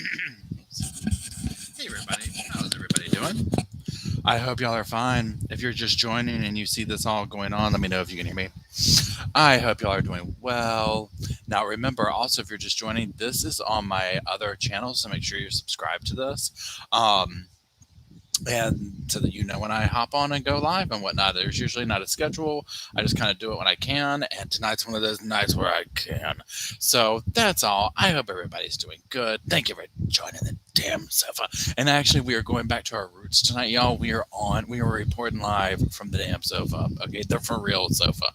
Hey everybody, how's everybody doing? I hope y'all are fine. If you're just joining and you see this all going on, let me know if you can hear me. I hope y'all are doing well. Now remember, also if you're just joining, this is on my other channel, so make sure you're subscribed to this. And so that you know when I hop on and go live and whatnot. There's usually not a schedule. I just kind of do it when I can, and tonight's one of those nights where I can. So that's all. I hope everybody's doing good. Thank you for joining the damn sofa. And actually, we are going back to our roots tonight, y'all. We are reporting live from the damn sofa. Okay, the for real sofa,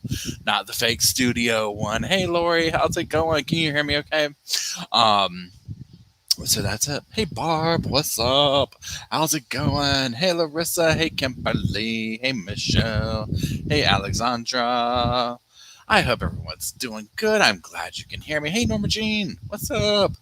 not the fake studio one. Hey, Lori, how's it going? Can you hear me? Okay. Um, so that's it. Hey, Barb, what's up? How's it going? Hey, Larissa. Hey, Kimberly. Hey, Michelle. Hey, Alexandra. I hope everyone's doing good. I'm glad you can hear me. Hey, Norma Jean. What's up?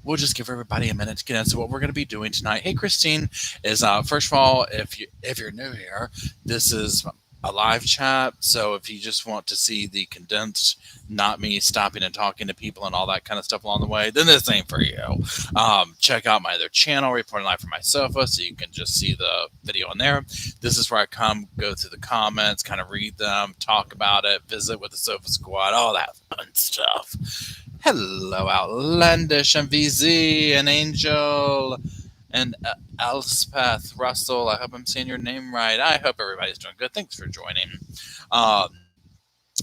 We'll just give everybody a minute to get into what we're going to be doing tonight. Hey, Christine, is first of all, if you're new here, this is a live chat. So if you just want to see the condensed, not me stopping and talking to people and all that kind of stuff along the way, then this ain't for you. Check out my other channel, Reporting Live from My Sofa, so you can just see the video in there. This is where I come, go through the comments, kind of read them, talk about it, visit with the Sofa Squad, all that fun stuff. Hello, Outlandish and VZ and Angel and Elspeth Russell. I hope I'm saying your name right. I hope everybody's doing good. Thanks for joining.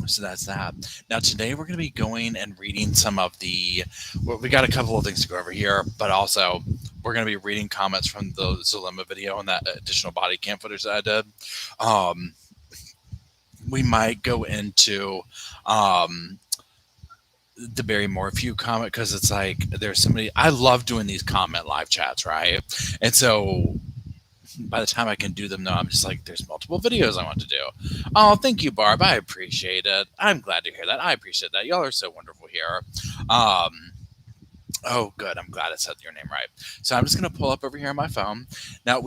So that's that. Now, today we're going to be going and reading some of well, we got a couple of things to go over here, but also we're going to be reading comments from the Zulema video and that additional body cam footage that I did. We might go into the Barry Morphew comment because it's like there's somebody. I love doing these comment live chats, right? And so by the time I can do them, though, I'm just like, there's multiple videos I want to do. Oh, thank you, Barb. I appreciate it. I'm glad to hear that. I appreciate that. Y'all are so wonderful here. Oh, good. I'm glad I said your name right. So I'm just going to pull up over here on my phone. Now,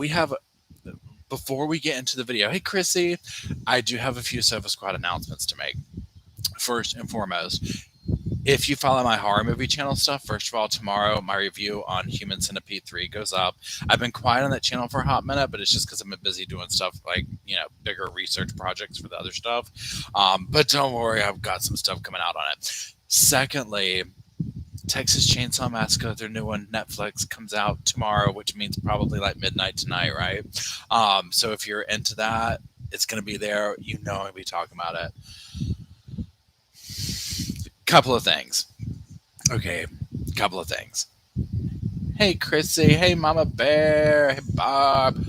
before we get into the video, hey, Chrissy, I do have a few Sofa Squad announcements to make. First and foremost, if you follow my horror movie channel stuff, first of all, tomorrow my review on Human Centipede 3 goes up. I've been quiet on that channel for a hot minute, but it's just because I've been busy doing stuff like, bigger research projects for the other stuff. But don't worry, I've got some stuff coming out on it. Secondly, Texas Chainsaw Massacre, their new one, Netflix, comes out tomorrow, which means probably like midnight tonight, right? So if you're into that, it's going to be there. I'm going to be talking about it. Couple of things. Hey, Chrissy. Hey, Mama Bear. Hey, Bob.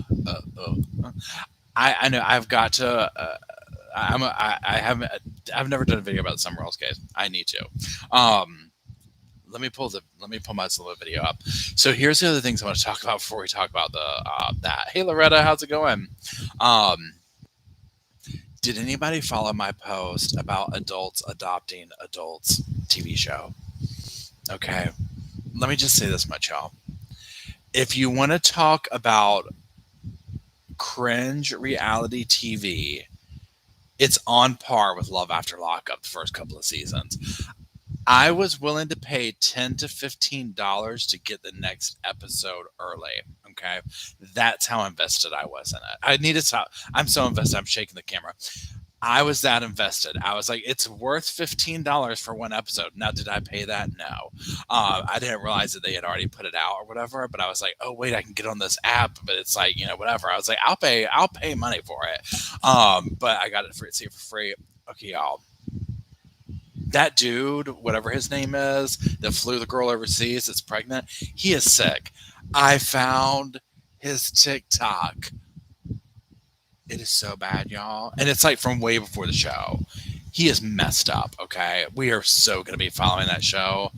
I know I've got to. I've never done a video about the Summer Rolls case. I need to. Let me pull my solo video up. So here's the other things I want to talk about before we talk about that. Hey, Loretta, how's it going? Did anybody follow my post about adults adopting adults TV show? Okay. Let me just say this much, y'all. If you want to talk about cringe reality TV, it's on par with Love After Lockup the first couple of seasons. I was willing to pay $10 to $15 to get the next episode early. Okay. That's how invested I was in it. I need to stop. I'm so invested. I'm shaking the camera. I was that invested. I was like, it's worth $15 for one episode. Now, did I pay that? No. I didn't realize that they had already put it out or whatever, but I was like, oh, wait, I can get on this app, but it's like, whatever. I was like, I'll pay money for it. But I got it for free. Okay, y'all. That dude, whatever his name is, that flew the girl overseas that's pregnant, he is sick. I found his TikTok. It is so bad, y'all. And it's like from way before the show. He is messed up, okay? We are so going to be following that show.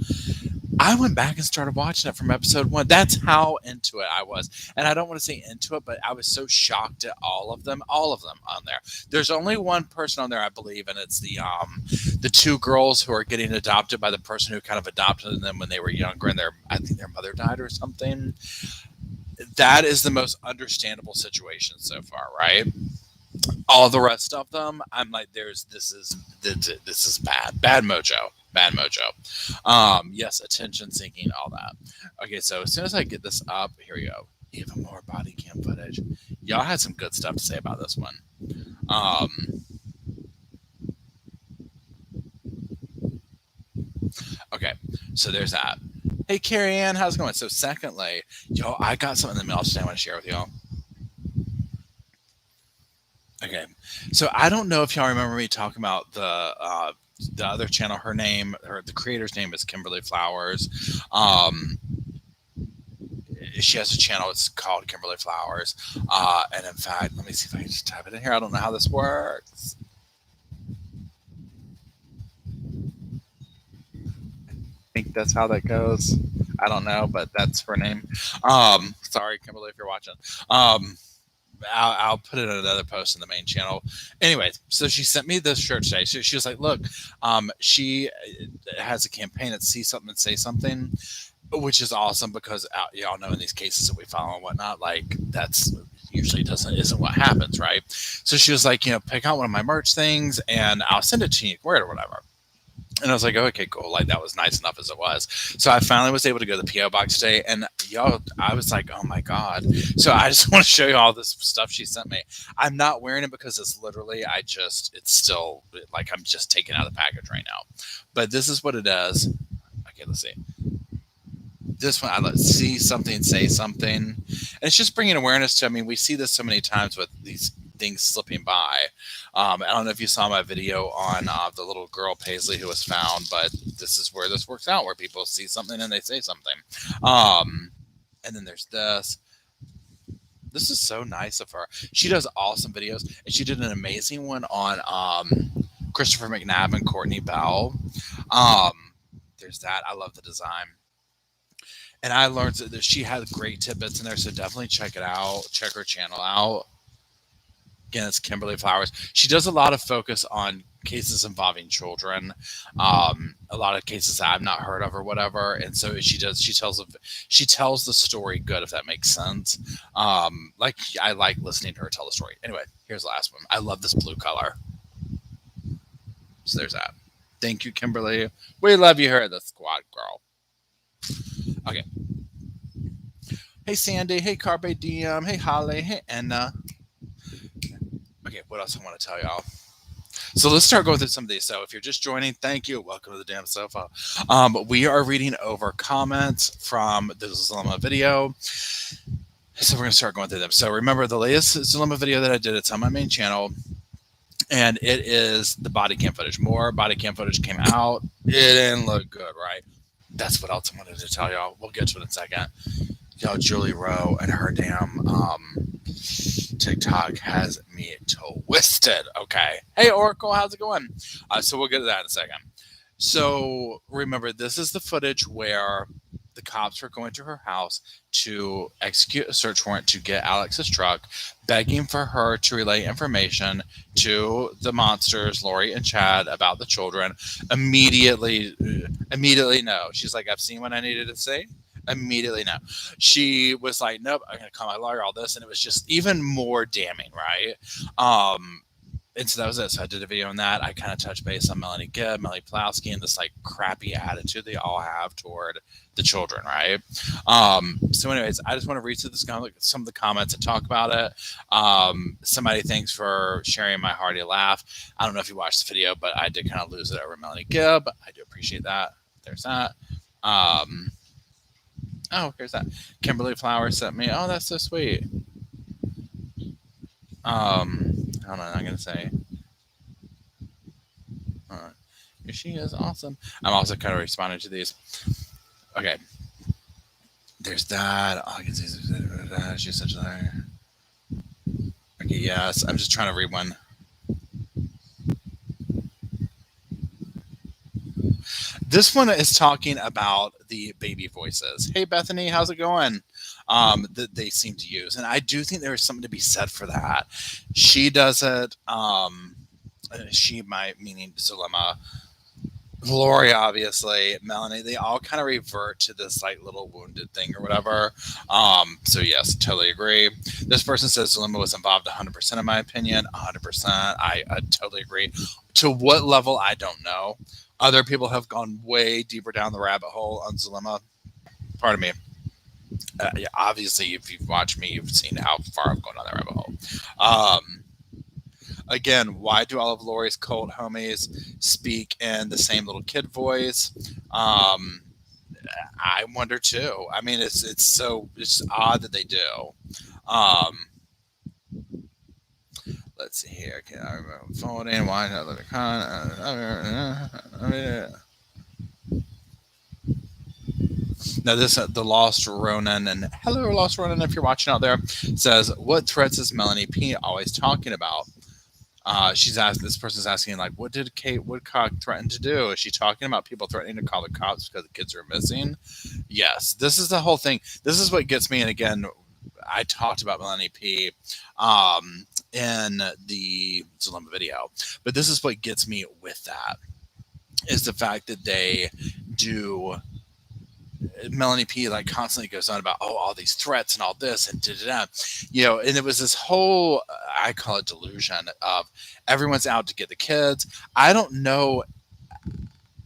I went back and started watching it from episode 1. That's how into it I was. And I don't want to say into it, but I was so shocked at all of them on there. There's only one person on there, I believe, and it's the two girls who are getting adopted by the person who kind of adopted them when they were younger and I think their mother died or something. That is the most understandable situation so far, right? All the rest of them, I'm like, this is bad mojo. Bad mojo. Yes, attention seeking, all that. Okay, so as soon as I get this up, here we go. Even more body cam footage. Y'all had some good stuff to say about this one. Okay, so there's that. Hey, Carrie Ann, how's it going? So secondly, y'all, I got something in the mail today I want to share with y'all. Okay, so I don't know if y'all remember me talking about the other channel. The creator's name is Kimberly Flowers. She has a channel. It's called Kimberly Flowers. And in fact, let me see if I can just type it in here. I don't know how this works. I think that's how that goes. I don't know, but that's her name. Sorry, Kimberly, if you're watching. I'll put it in another post in the main channel. Anyway, so she sent me this shirt today. She was like, look, she has a campaign at See Something, Say Something, which is awesome because y'all know in these cases that we follow and whatnot, like that's usually isn't what happens, right? So she was like, pick out one of my merch things and I'll send it to you, wear it or whatever. And I was like, okay, cool. Like that was nice enough as it was. So I finally was able to go to the PO box today, and y'all, I was like, oh my god. So I just want to show you all this stuff she sent me. I'm not wearing it because it's literally, it's still like I'm just taking out of the package right now. But this is what it is. Okay, let's see. This one, let's see something, say something, and it's just bringing awareness to. I mean, we see this so many times with these things slipping by. I don't know if you saw my video on the little girl Paisley who was found, but this is where this works out, where people see something and they say something. And then there's this. This is so nice of her. She does awesome videos, and she did an amazing one on Christopher McNabb and Courtney Bell. There's that. I love the design. And I learned that she had great tidbits in there, so definitely check it out. Check her channel out. Again, it's Kimberly Flowers. She does a lot of focus on cases involving children, a lot of cases that I've not heard of or whatever. And so she tells the story good, if that makes sense. Like I like listening to her tell the story. Anyway, here's the last one. I love this blue color. So there's that. Thank you, Kimberly. We love you here at the squad, girl. Okay. Hey, Sandy. Hey, Carpe Diem. Hey, Holly. Hey, Anna. Okay, what else I want to tell y'all? So let's start going through some of these. So if you're just joining, thank you. Welcome to the damn sofa. We are reading over comments from the Zulema video. So we're going to start going through them. So remember the latest Zulema video that I did, it's on my main channel. And it is the body cam footage. More body cam footage came out. It didn't look good, right? That's what else I wanted to tell y'all. We'll get to it in a second. Yo, Julie Rowe and her damn TikTok has me twisted. Okay. Hey, Oracle, how's it going? So we'll get to that in a second. So remember, this is the footage where the cops were going to her house to execute a search warrant to get Alex's truck, begging for her to relay information to the monsters, Lori and Chad, about the children. Immediately no. She's like, I've seen what I needed to say. Immediately no. She was like, nope, I'm going to call my lawyer, all this. And it was just even more damning, right? And so that was it. So I did a video on that. I kind of touched base on Melanie Gibb, Melanie Plowski, and this like crappy attitude they all have toward the children, right? So anyways, I just want to read through some of the comments and talk about it. Somebody, thanks for sharing my hearty laugh. I don't know if you watched the video, but I did kind of lose it over Melanie Gibb. I do appreciate that. There's that. Oh, here's that. Kimberly Flowers sent me. Oh, that's so sweet. Hold on, I'm going to say. She is awesome. I'm also kind of responding to these. Okay. There's that. Oh, I can see she's such a. Okay, yes. I'm just trying to read one. This one is talking about the baby voices. Hey, Bethany, how's it going? That they seem to use. And I do think there is something to be said for that. She does it. Meaning Zulema, Lori, obviously, Melanie, they all kind of revert to this like little wounded thing or whatever. So yes, totally agree. This person says Zulema was involved 100% in my opinion. 100%. I totally agree. To what level, I don't know. Other people have gone way deeper down the rabbit hole on Zulema. Pardon me. Yeah, obviously, if you've watched me, you've seen how far I've gone down that rabbit hole. Um, Again, why do all of Lori's cult homies speak in the same little kid voice? I wonder too. I mean, it's odd that they do. Um, let's see here. Okay, I remember voting. Why not let me Now, this the Lost Ronan, and hello, Lost Ronan, if you're watching out there, says, "What threats is Melanie P always talking about?" She's asked. This person's asking, like, what did Kate Woodcock threaten to do? Is she talking about people threatening to call the cops because the kids are missing? Yes, this is the whole thing. This is what gets me. And again, I talked about Melanie P in the Zulema video, but this is what gets me with that is the fact that they do. Melanie P like constantly goes on about all these threats and all this and and it was this whole I call it delusion of everyone's out to get the kids. I don't know.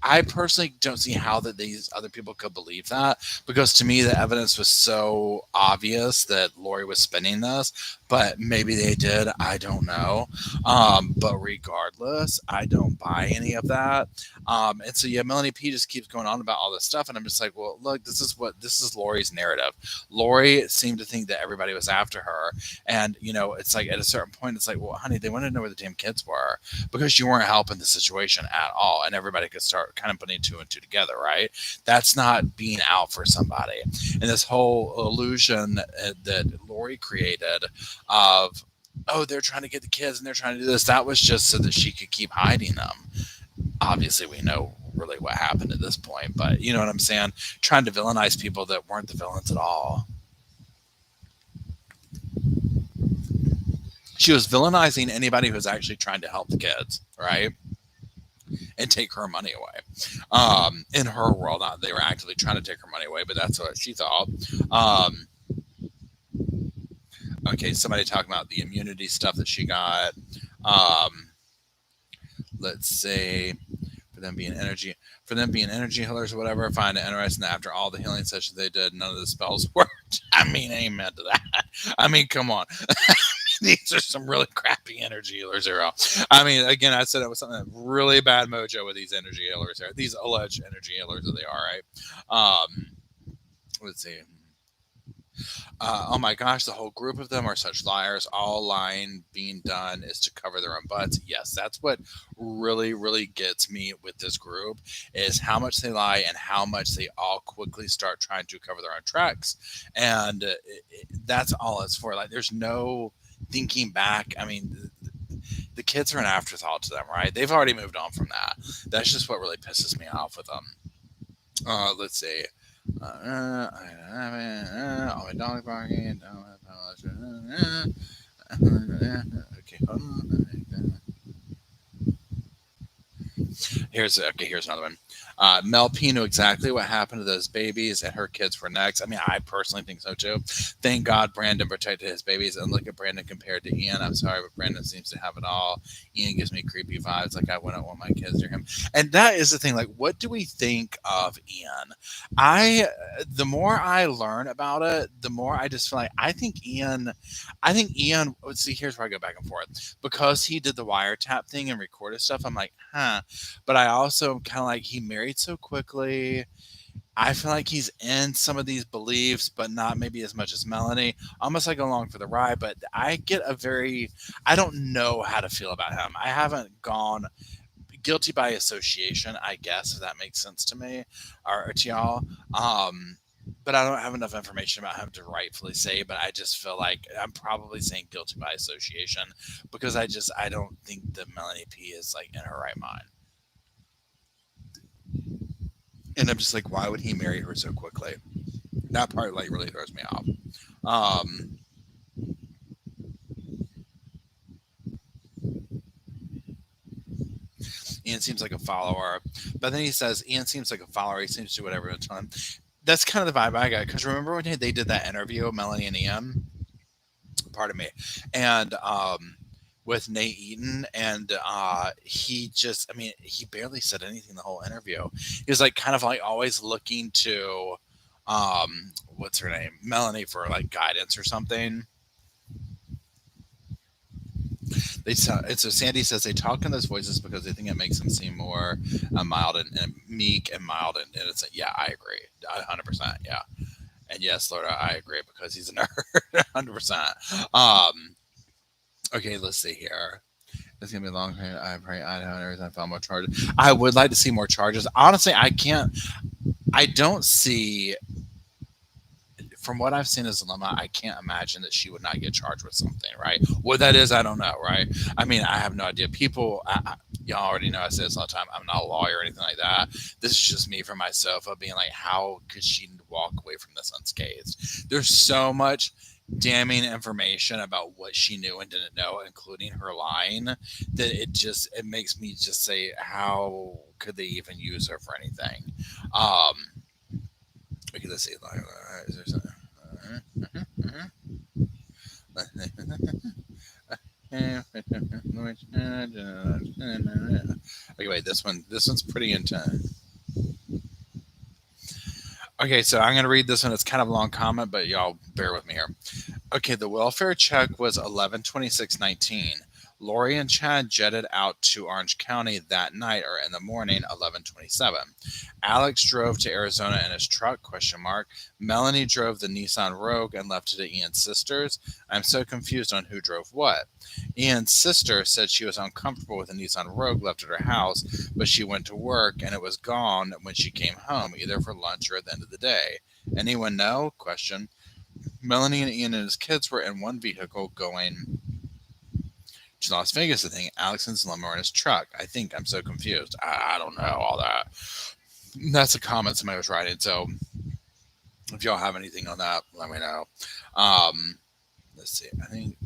I personally don't see how that these other people could believe that because to me the evidence was so obvious that Lori was spinning this, but maybe they did. I don't know. But regardless, I don't buy any of that. And so yeah, Melanie P just keeps going on about all this stuff, and I'm just like, well, look, this is Lori's narrative. Lori seemed to think that everybody was after her, and it's like at a certain point, it's like, well, honey, they wanted to know where the damn kids were because you weren't helping the situation at all, and everybody could start kind of putting two and two together, right? That's not being out for somebody. And this whole illusion that Lori created of, oh, they're trying to get the kids and they're trying to do this, that was just so that she could keep hiding them. Obviously, we know really what happened at this point, but you know what I'm saying? Trying to villainize people that weren't the villains at all. She was villainizing anybody who was actually trying to help the kids, right? And take her money away. In her world, not they were actively trying to take her money away, but that's what she thought. Okay, somebody talking about the immunity stuff that she got. Let's say for them being energy healers or whatever. I find it interesting that after all the healing sessions they did, none of the spells worked. I mean, amen to that. I mean, come on. These are some really crappy energy healers here. I mean, again, I said it was something really bad mojo with these energy healers here. These alleged energy healers that they are, right? Let's see. Oh my gosh, the whole group of them are such liars. All lying being done is to cover their own butts. Yes, that's what really, really gets me with this group is how much they lie and how much they all quickly start trying to cover their own tracks. And that's all it's for. Like, there's no thinking back. I mean, the kids are an afterthought to them, right? They've already moved on from that. That's just what really pisses me off with them. Let's see. All my dog barking. Okay, here's another one. Mel P knew exactly what happened to those babies, and her kids were next. I mean, I personally think so too. Thank God Brandon protected his babies. And look at Brandon compared to Ian. I'm sorry, but Brandon seems to have it all. Ian gives me creepy vibes. Like I wouldn't want my kids near him. And that is the thing. Like, what do we think of Ian? The more I learn about it, the more I just feel like I think Ian. Let's see. Here's where I go back and forth because he did the wiretap thing and recorded stuff. I'm like, huh. But I also am kind of like he married so quickly. I feel like he's in some of these beliefs, but not maybe as much as Melanie. Almost like along for the ride, but I don't know how to feel about him. I haven't gone guilty by association, I guess, if that makes sense to me or to y'all. But I don't have enough information about him to rightfully say, but I just feel like I'm probably saying guilty by association because I don't think that Melanie P is like in her right mind. And I'm just like, why would he marry her so quickly? That part like really throws me off. Ian seems like a follower, but then he says Ian seems like a follower. He seems to do whatever it's on. That's kind of the vibe I got because remember when they did that interview, Melanie and Ian? Pardon me, and with Nate Eaton, and he just, I mean, he barely said anything the whole interview. He was like kind of like always looking to, what's her name, Melanie, for like guidance or something. And so Sandy says they talk in those voices because they think it makes them seem more mild and meek and mild and innocent. Yeah, I agree, 100%. Yeah, and yes, Lord, I agree because he's a nerd, 100%. Um, okay, let's see here. It's gonna be a long. I pray Idaho and everything. I found more charges. I would like to see more charges. Honestly, I can't. I don't see. From what I've seen as Zulema, I can't imagine that she would not get charged with something, right? What that is, I don't know, right? I mean, I have no idea. People, y'all already know I say this all the time. I'm not a lawyer or anything like that. This is just me from my sofa being like, how could she walk away from this unscathed? There's so much damning information about what she knew and didn't know, including her lying, that it makes me just say, how could they even use her for anything? Okay, let's see. Is there something? Okay, wait. This one's pretty intense. Okay, so I'm gonna read this one. It's kind of a long comment, but y'all bear with me here. Okay, the welfare check was 11/26/19. Lori and Chad jetted out to Orange County that night or in the morning, 11/27. Alex drove to Arizona in his truck, ? Melanie drove the Nissan Rogue and left it at Ian's sister's. I'm so confused on who drove what. Ian's sister said she was uncomfortable with the Nissan Rogue left at her house, but she went to work and it was gone when she came home, either for lunch or at the end of the day. Anyone know? ? Melanie and Ian and his kids were in one vehicle going to Las Vegas. I think Alex and Zulema were in his truck. I think I'm so confused. I don't know all that. That's a comment somebody was writing. So if y'all have anything on that, let me know. Let's see. I think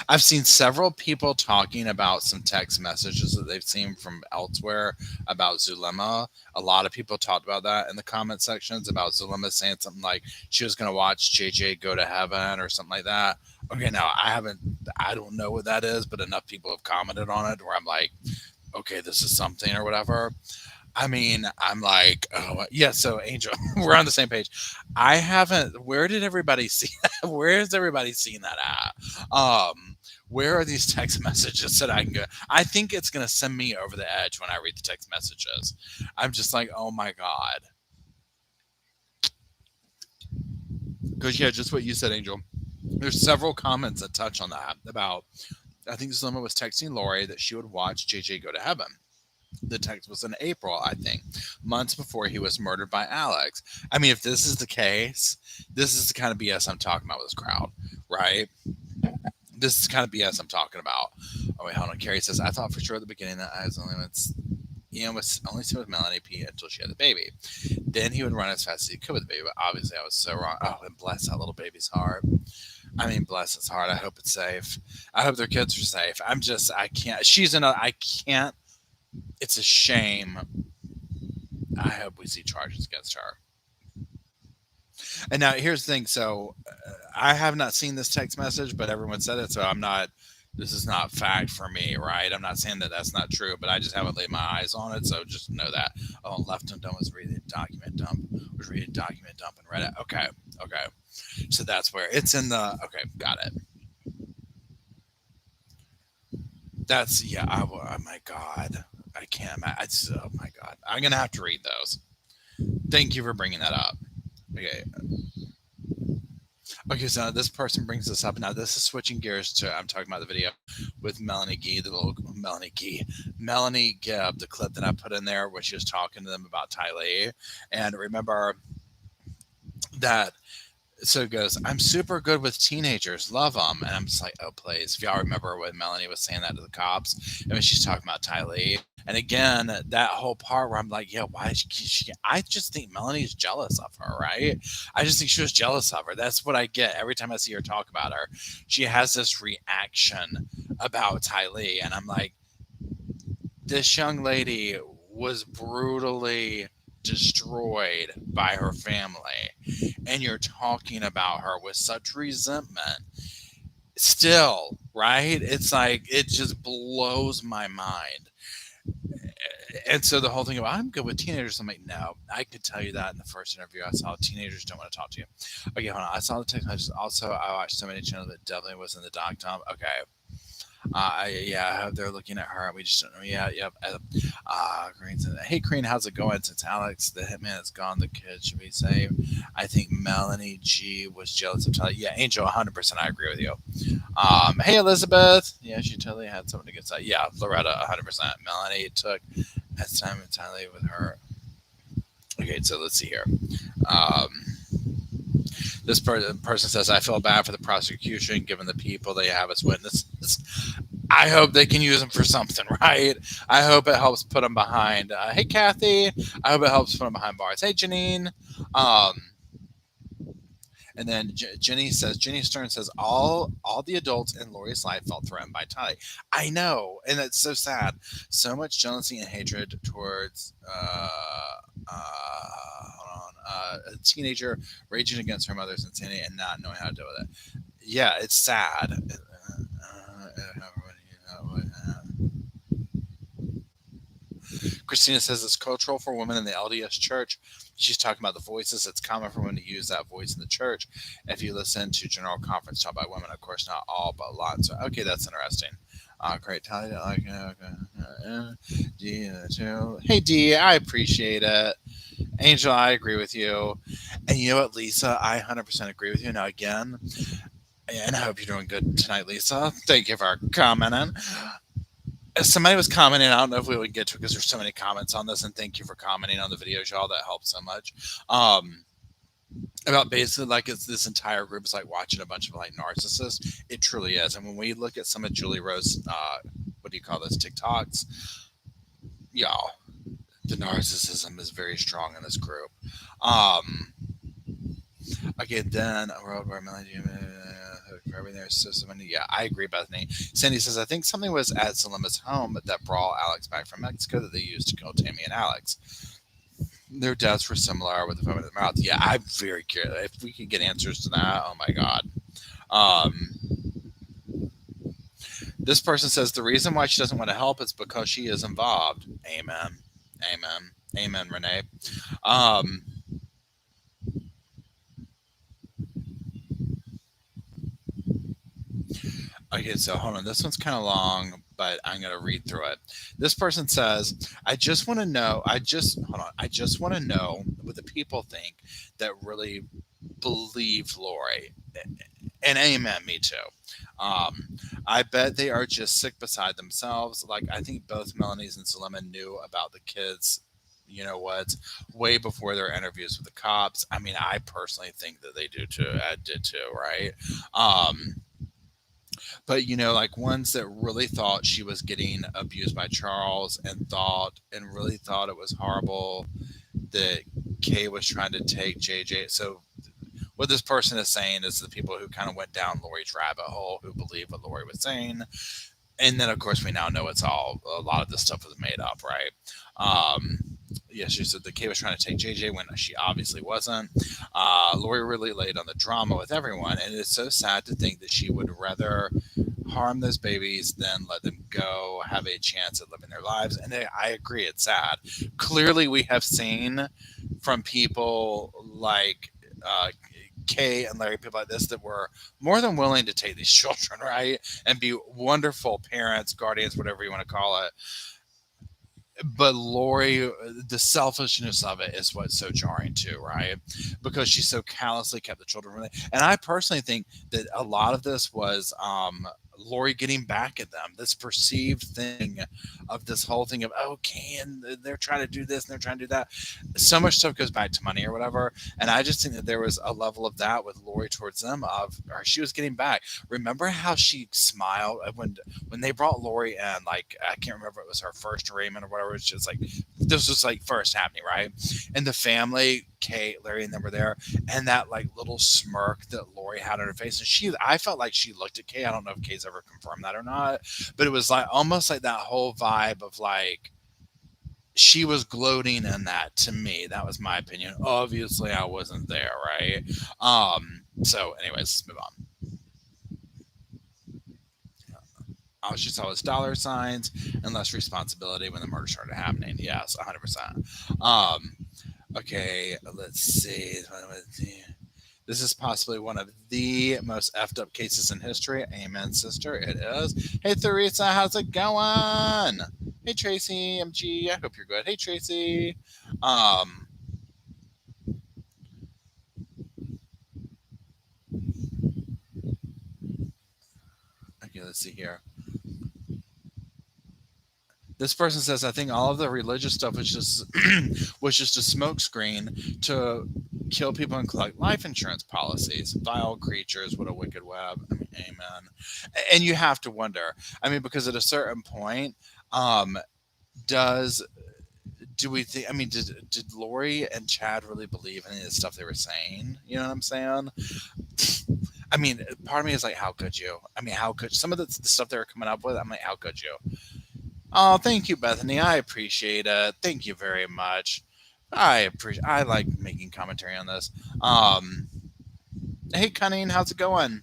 I've seen several people talking about some text messages that they've seen from elsewhere about Zulema. A lot of people talked about that in the comment sections about Zulema saying something like she was going to watch JJ go to heaven or something like that. Okay, now I don't know what that is, but enough people have commented on it where I'm like, okay, this is something or whatever. I mean, I'm like, oh, yeah, so Angel, we're on the same page. I haven't, where did everybody see that? Where has everybody seen that at? Where are these text messages that I can go? I think it's going to send me over the edge when I read the text messages. I'm just like, oh my God. Because, yeah, just what you said, Angel. There's several comments that touch on that about, I think Zulema was texting Lori that she would watch JJ go to heaven. The text was in April, I think, months before he was murdered by Alex. I mean, if this is the case, this is the kind of BS I'm talking about with this crowd, right? This is the kind of BS I'm talking about. Oh, wait, hold on. Carrie says, I thought for sure at the beginning that I was Ian was only seen with Melanie P until she had the baby. Then he would run as fast as he could with the baby, but obviously I was so wrong. Oh, and bless that little baby's heart. I mean, bless his heart. I hope it's safe. I hope their kids are safe. I can't. I can't. It's a shame. I hope we see charges against her. And now here's the thing. So I have not seen this text message, but everyone said it. So I'm not, this is not fact for me, right? I'm not saying that that's not true, but I just haven't laid my eyes on it. So just know that. Oh, Left Undone was reading document dump. And read it. Okay. So that's where it's in the, okay, got it. That's, yeah. Oh my God. I can't. Oh my God. I'm going to have to read those. Thank you for bringing that up. Okay, so this person brings this up. Now, this is switching gears to, I'm talking about the video with Melanie Gibb, Melanie Gibb, the clip that I put in there where she was talking to them about Tylee. And remember that, so it goes, I'm super good with teenagers, love them. And I'm just like, oh, please. If y'all remember when Melanie was saying that to the cops, and when she's talking about Tylee. And again, that whole part where I'm like, yeah, why is she? I just think Melanie's jealous of her, right? I just think she was jealous of her. That's what I get every time I see her talk about her. She has this reaction about Tylee. And I'm like, this young lady was brutally destroyed by her family, and you're talking about her with such resentment. Still, right? It's like, it just blows my mind. And so the whole thing of, I'm good with teenagers, I'm like, no, I could tell you that in the first interview I saw, teenagers don't want to talk to you. Okay, hold on. I saw the text messages. Also, I watched so many channels that definitely was in the doc dump. Okay. Yeah, I hope they're looking at her. We just don't know. Yeah, yep. Green said, hey, Green, how's it going? Since Alex, the hitman, is gone, the kid should be safe. I think Melanie G was jealous of Tyler. Yeah, Angel, 100%. I agree with you. Hey, Elizabeth. Yeah, she totally had something to get said. Yeah, Loretta, 100%. Melanie took as time with Tyler with her. Okay, so let's see here. Um, this person says, I feel bad for the prosecution given the people they have as witnesses. I hope they can use them for something, right? I hope it helps put them behind. Hey, Kathy. I hope it helps put them behind bars. Hey, Janine. Um, and then Jenny Stern says, all the adults in Lori's life felt threatened by Ty. I know, and it's so sad. So much jealousy and hatred towards a teenager raging against her mother's insanity and not knowing how to deal with it. Yeah, it's sad. Christina says it's cultural for women in the LDS church. She's talking about the voices. It's common for women to use that voice in the church. If you listen to general conference taught by women, of course, not all, but a lot. So, okay, that's interesting. Great. Hey, D, I appreciate it. Angel, I agree with you. And you know what, Lisa? I 100% agree with you. Now, again, and I hope you're doing good tonight, Lisa. Thank you for commenting. Somebody was commenting. I don't know if we would get to it because there's so many comments on this, and thank you for commenting on the videos, y'all. That helps so much. About basically like it's this entire group is like watching a bunch of like narcissists. It truly is. And when we look at some of Julie Rose, what do you call those TikToks? Y'all, the narcissism is very strong in this group. Okay, then a world where Melanie, there's so many. Yeah, I agree, Bethany. Sandy says, I think something was at Zulema's home that brought Alex back from Mexico that they used to kill Tammy and Alex. Their deaths were similar with the foam in their mouth. Yeah, I'm very curious. If we could get answers to that, oh my God. This person says the reason why she doesn't want to help is because she is involved. Amen. Amen. Amen, Renee. Okay, so hold on. This one's kind of long, but I'm going to read through it. This person says, I just want to know, I just want to know what the people think that really believe Lori. And amen, me too. I bet they are just sick beside themselves. Like, I think both Melanie's and Zulema knew about the kids, you know what, way before their interviews with the cops. I mean, I personally think that they do too. I did too, right? But you know, like ones that really thought she was getting abused by Charles and really thought it was horrible that Kay was trying to take JJ. So what this person is saying is the people who kind of went down Lori's rabbit hole, who believed what Lori was saying. And then, of course, we now know it's all, a lot of this stuff was made up, right? Yeah, she said the Kay was trying to take JJ when she obviously wasn't. Lori really laid on the drama with everyone, and it's so sad to think that she would rather harm those babies than let them go, have a chance at living their lives. And I agree, it's sad. Clearly, we have seen from people like Kay and Larry, people like this, that were more than willing to take these children, right, and be wonderful parents, guardians, whatever you want to call it. But Lori, the selfishness of it is what's so jarring too, right? Because she so callously kept the children from it. And I personally think that a lot of this was Lori getting back at them, this perceived thing of this whole thing of, okay, and they're trying to do this and they're trying to do that. So much stuff goes back to money or whatever. And I just think that there was a level of that with Lori towards them or she was getting back. Remember how she smiled when they brought Lori in, like, I can't remember if it was her first arraignment or whatever. It's just like, this was like first happening, right? And the family, Kate, Larry, and them were there. And that like little smirk that Lori had on her face. And I felt like she looked at Kay. I don't know if Kay's ever confirmed that or not, but it was like almost like that whole vibe of like she was gloating in that. To me, that was my opinion. Obviously I wasn't there, right? So anyways, let's move on. All she saw was dollar signs and less responsibility when the murder started happening. Yes, 100%. Um, okay, let's see. This is possibly one of the most effed up cases in history. Amen, sister. It is. Hey, Theresa, how's it going? Hey, Tracy, MG. I hope you're good. Hey, Tracy. Um, okay, let's see here. This person says, I think all of the religious stuff was just was just a smokescreen to kill people and collect life insurance policies. Vile creatures, what a wicked web. I mean, amen. And you have to wonder. I mean, because at a certain point, um, does do we think? I mean, did Lori and Chad really believe any of the stuff they were saying? You know what I'm saying? I mean, part of me is like, how could you? I mean, how could some of the stuff they were coming up with? I'm like, how could you? Oh, thank you, Bethany. I appreciate it. Thank you very much. I like making commentary on this. Hey, Cunning, how's it going?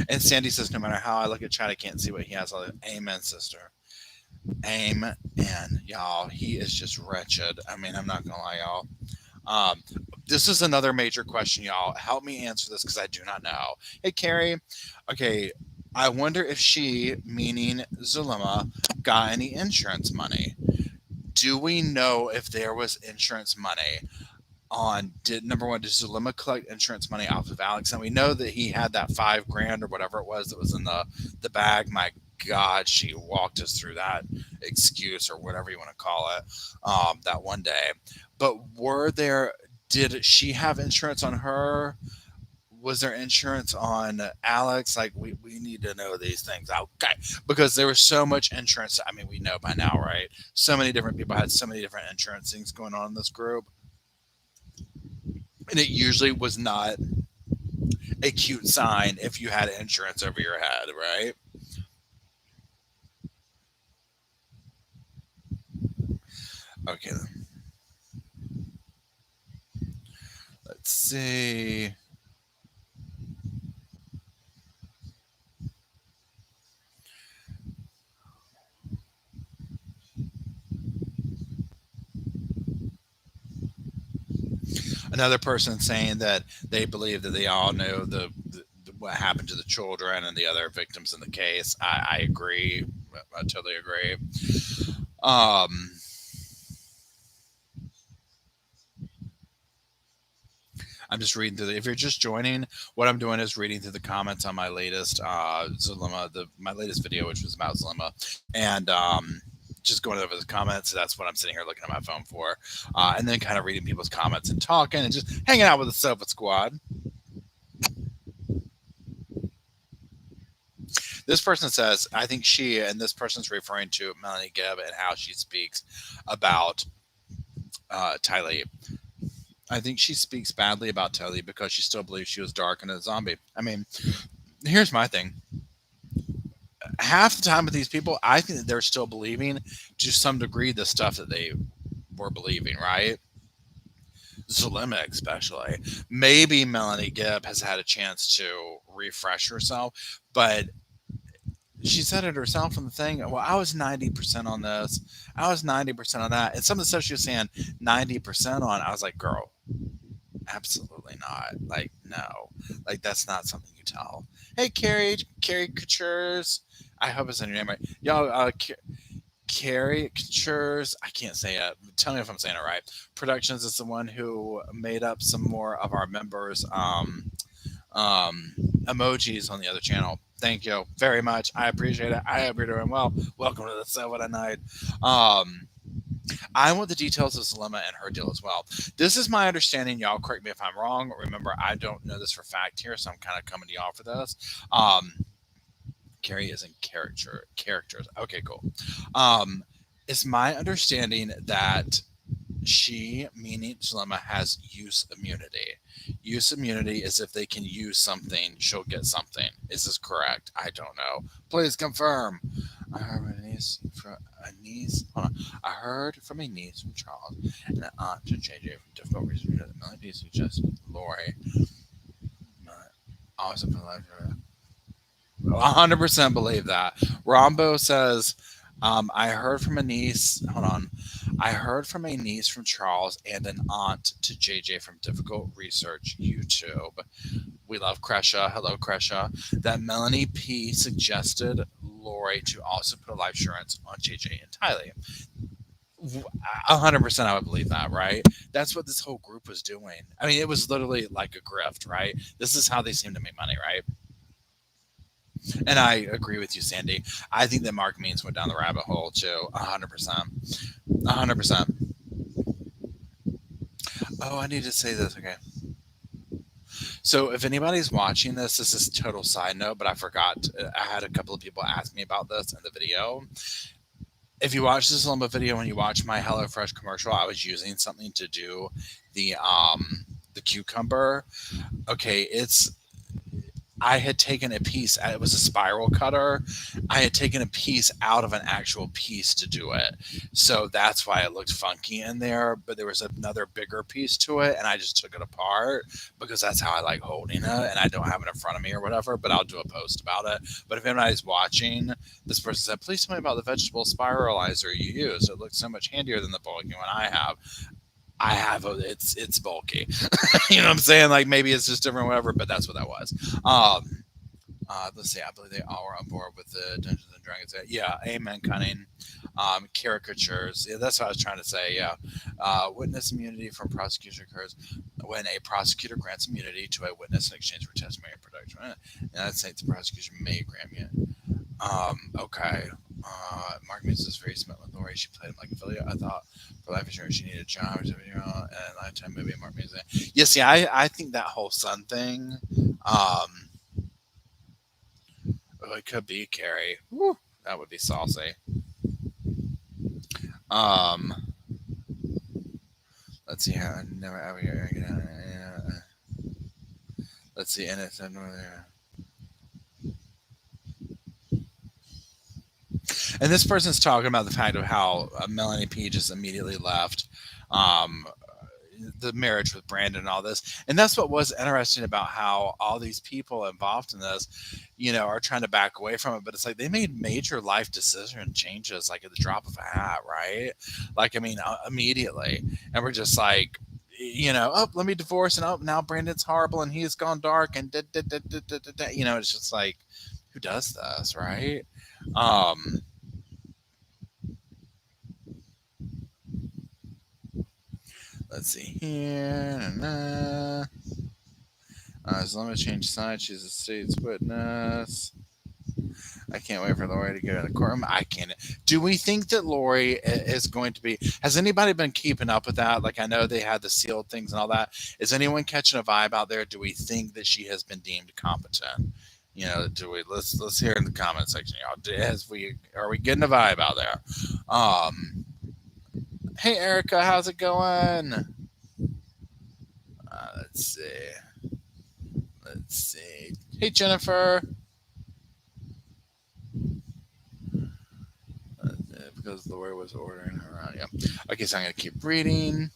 And Sandy says, no matter how I look at Chad, I can't see what he has. Amen, sister. Amen, y'all. He is just wretched. I mean, I'm not gonna lie, y'all. Um, this is another major question, y'all. Help me answer this because I do not know. Hey, Carrie. Okay, I wonder if she, meaning Zulema, got any insurance money. Do we know if there was insurance money on? Number one, did Zulema collect insurance money off of Alex? And we know that he had that $5,000 or whatever it was that was in the bag. My God, she walked us through that excuse or whatever you want to call it that one day. But did she have insurance on her? Was there insurance on Alex? Like, we need to know these things. Okay. Because there was so much insurance. I mean, we know by now, right? So many different people had so many different insurance things going on in this group. And it usually was not a cute sign if you had insurance over your head, right? Okay. Let's see. Another person saying that they believe that they all know what happened to the children and the other victims in the case. I agree. I totally agree. Um, I'm just reading through if you're just joining, what I'm doing is reading through the comments on my latest Zulema, my latest video, which was about Zulema, and just going over the comments. That's what I'm sitting here looking at my phone for, and then kind of reading people's comments and talking and just hanging out with the Sofa Squad. This person says, I think she, and this person's referring to Melanie Gibb and how she speaks about Tylee. I think she speaks badly about Tylee because she still believes she was dark and a zombie. I mean, here's my thing. Half the time with these people, I think that they're still believing to some degree the stuff that they were believing, right? Zulema especially. Maybe Melanie Gibb has had a chance to refresh herself, but she said it herself in the thing. Well, I was 90% on this. I was 90% on that. And some of the stuff she was saying 90% on, I was like, girl, absolutely not. Like, no. Like, that's not something you tell. Hey, Caricatures. I hope it's in your name right. Y'all, Caricatures. I can't say it. Tell me if I'm saying it right. Productions is the one who made up some more of our members' emojis on the other channel. Thank you very much. I appreciate it. I hope you're doing well. Welcome to the Sofa tonight. I want the details of Zulema and her deal as well. This is my understanding. Y'all correct me if I'm wrong. Remember, I don't know this for fact here, so I'm kind of coming to y'all for this. Carrie is in characters. Okay, cool. It's my understanding that she, meaning Zulema, has use immunity. Use immunity is if they can use something, she'll get something. Is this correct? I don't know. Please confirm. I heard from a niece I heard from a niece from Charles and an aunt to JJ from difficult reasons. Melanie P suggested Lori. Always a life. 100% believe that. Rombo says, I heard from a niece. Hold on. I heard from a niece from Charles and an aunt to JJ from Difficult Research YouTube. We love Kresha. Hello, Kresha. That Melanie P suggested Lori to also put a life insurance on JJ and Tylee. 100% I would believe that, right? That's what this whole group was doing. I mean, it was literally like a grift, right? This is how they seem to make money, right? And I agree with you, Sandy. I think that Mark Means went down the rabbit hole too. 100%. 100%. Oh, I need to say this. Okay. So if anybody's watching this, this is a total side note, but I forgot. I had a couple of people ask me about this in the video. If you watch this Zulema video, when you watch my HelloFresh commercial, I was using something to do the cucumber. Okay, I had taken a piece, it was a spiral cutter. I had taken a piece out of an actual piece to do it. So that's why it looked funky in there. But there was another bigger piece to it, and I just took it apart because that's how I like holding it. And I don't have it in front of me or whatever, but I'll do a post about it. But if anybody's watching, this person said, please tell me about the vegetable spiralizer you use. It looks so much handier than the bulky one I have. It's bulky. You know what I'm saying? Like maybe it's just different, whatever. But that's what that was. Let's see. I believe they all were on board with the Dungeons and Dragons. Yeah, amen, cunning. Caricatures. Yeah, that's what I was trying to say. Yeah. Witness immunity from prosecution occurs when a prosecutor grants immunity to a witness in exchange for testimony and production. And that's saying the prosecution may grant you. Okay. Mark Means is very smart with Lori. She played him like affiliate. I thought for life insurance she needed a job and lifetime movie. Mark Means. Yeah, see, I think that whole son thing. It could be Carrie. Woo, that would be saucy. Let's see how never ever. Let's see, and it's and this person's talking about the fact of how Melanie P just immediately left the marriage with Brandon and all this. And that's what was interesting about how all these people involved in this, are trying to back away from it. But it's like they made major life decision changes like at the drop of a hat, right? Like, I mean, immediately. And we're just like, oh, let me divorce. And oh, now Brandon's horrible and he's gone dark. And, it's just like, who does this, right? Let's see here. Zulema changed sides. She's a state's witness. I can't wait for Lori to get in the courtroom. I can't. Do we think that Lori is going to be? Has anybody been keeping up with that? Like, I know they had the sealed things and all that. Is anyone catching a vibe out there? Do we think that she has been deemed competent? Do we? Let's hear in the comment section, y'all. Are we getting a vibe out there? Hey, Erica, how's it going? Let's see. Hey, Jennifer. Because Lori was ordering her around. Yeah. Okay, so I'm going to keep reading.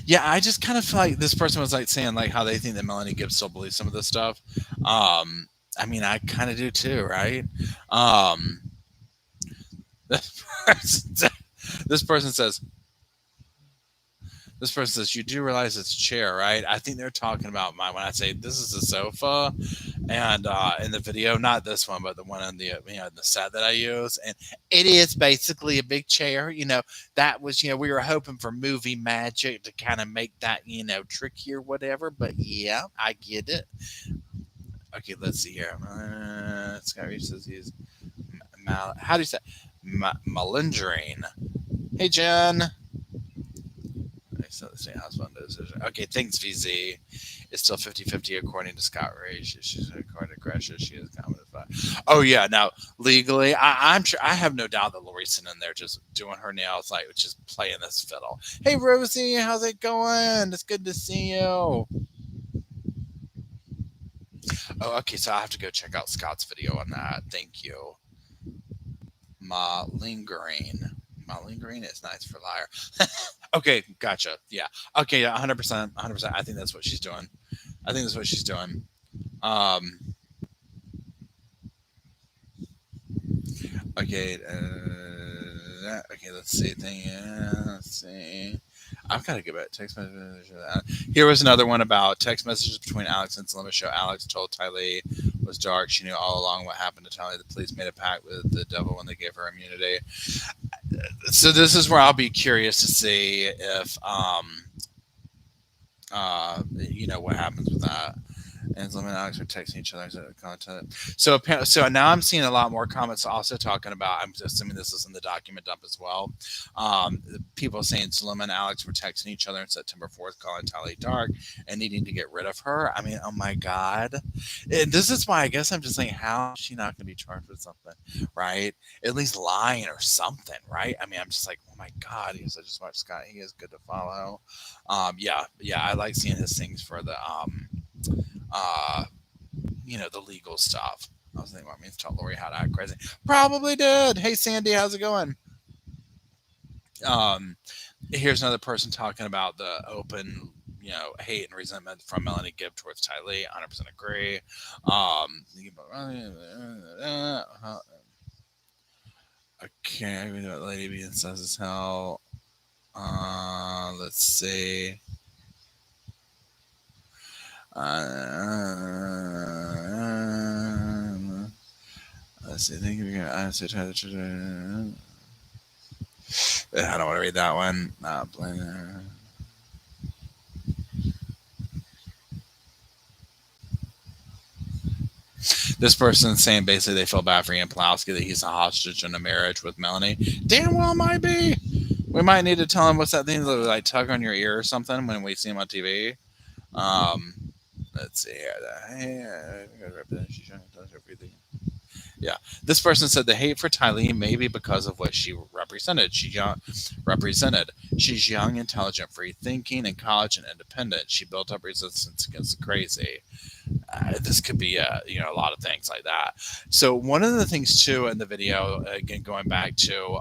Yeah, I just kind of feel like this person was like saying like how they think that Melanie Gibbs still believes some of this stuff. I mean, I kind of do too, right? This person says, you do realize it's a chair, right? I think they're talking about when I say this is a sofa, and in the video, not this one, but the one on the the set that I use, and it is basically a big chair. That was we were hoping for movie magic to kind of make that tricky or whatever, but yeah, I get it. Okay, let's see here. Scott Reach says he's how do you say malingering? Hey, Jen. So the same husband decision. Okay, thanks, VZ. It's still 50-50 according to Scott Ray. She's according to Gresha. She is competent. Oh yeah, now legally, I'm sure. I have no doubt that Lori's sitting in there just doing her nails, like just playing this fiddle. Hey Rosie, how's it going? It's good to see you. Oh, okay. So I have to go check out Scott's video on that. Thank you. Malingering is nice for liar. Okay, gotcha. Yeah. Okay, 100%. 100%. I think that's what she's doing. I think that's what she's doing. Um, okay. Okay, let's see. Let's see. I've got to get back text messages. Here was another one about text messages between Alex and Zulema show. Alex told Tylee was dark. She knew all along what happened to Tylee. The police made a pact with the devil when they gave her immunity. So this is where I'll be curious to see if what happens with that. And Zulema and Alex are texting each other content. So apparently, now I'm seeing a lot more comments also talking about. I'm assuming this is in the document dump as well. People saying Zulema and Alex were texting each other on September 4th, calling Tylee dark and needing to get rid of her. I mean, oh my god, this is why I guess I'm just saying, how is she not going to be charged with something, right? At least lying or something, right? I mean, I'm just like, oh my god, I just watched Scott. He is good to follow. Yeah, I like seeing his things for the the legal stuff. I was thinking about me to tell Lori how to act crazy. Probably did. Hey Sandy, how's it going? Here's another person talking about the open, hate and resentment from Melanie Gibb towards Tylee. 100% agree. Okay, we know what Lady B says as hell. Let's see. Let's see. Thank you for your honest. I don't want to read that one. This person's saying basically they feel bad for Ian Pulowski, that he's a hostage in a marriage with Melanie. Damn well might be. We might need to tell him, what's that thing that like tug on your ear or something when we see him on TV. Let's see here. Yeah. This person said the hate for Tylee may be because of what she represented. She's young, intelligent, free thinking, in college and independent. She built up resistance against the crazy. This could be a lot of things like that. So one of the things too in the video, again going back to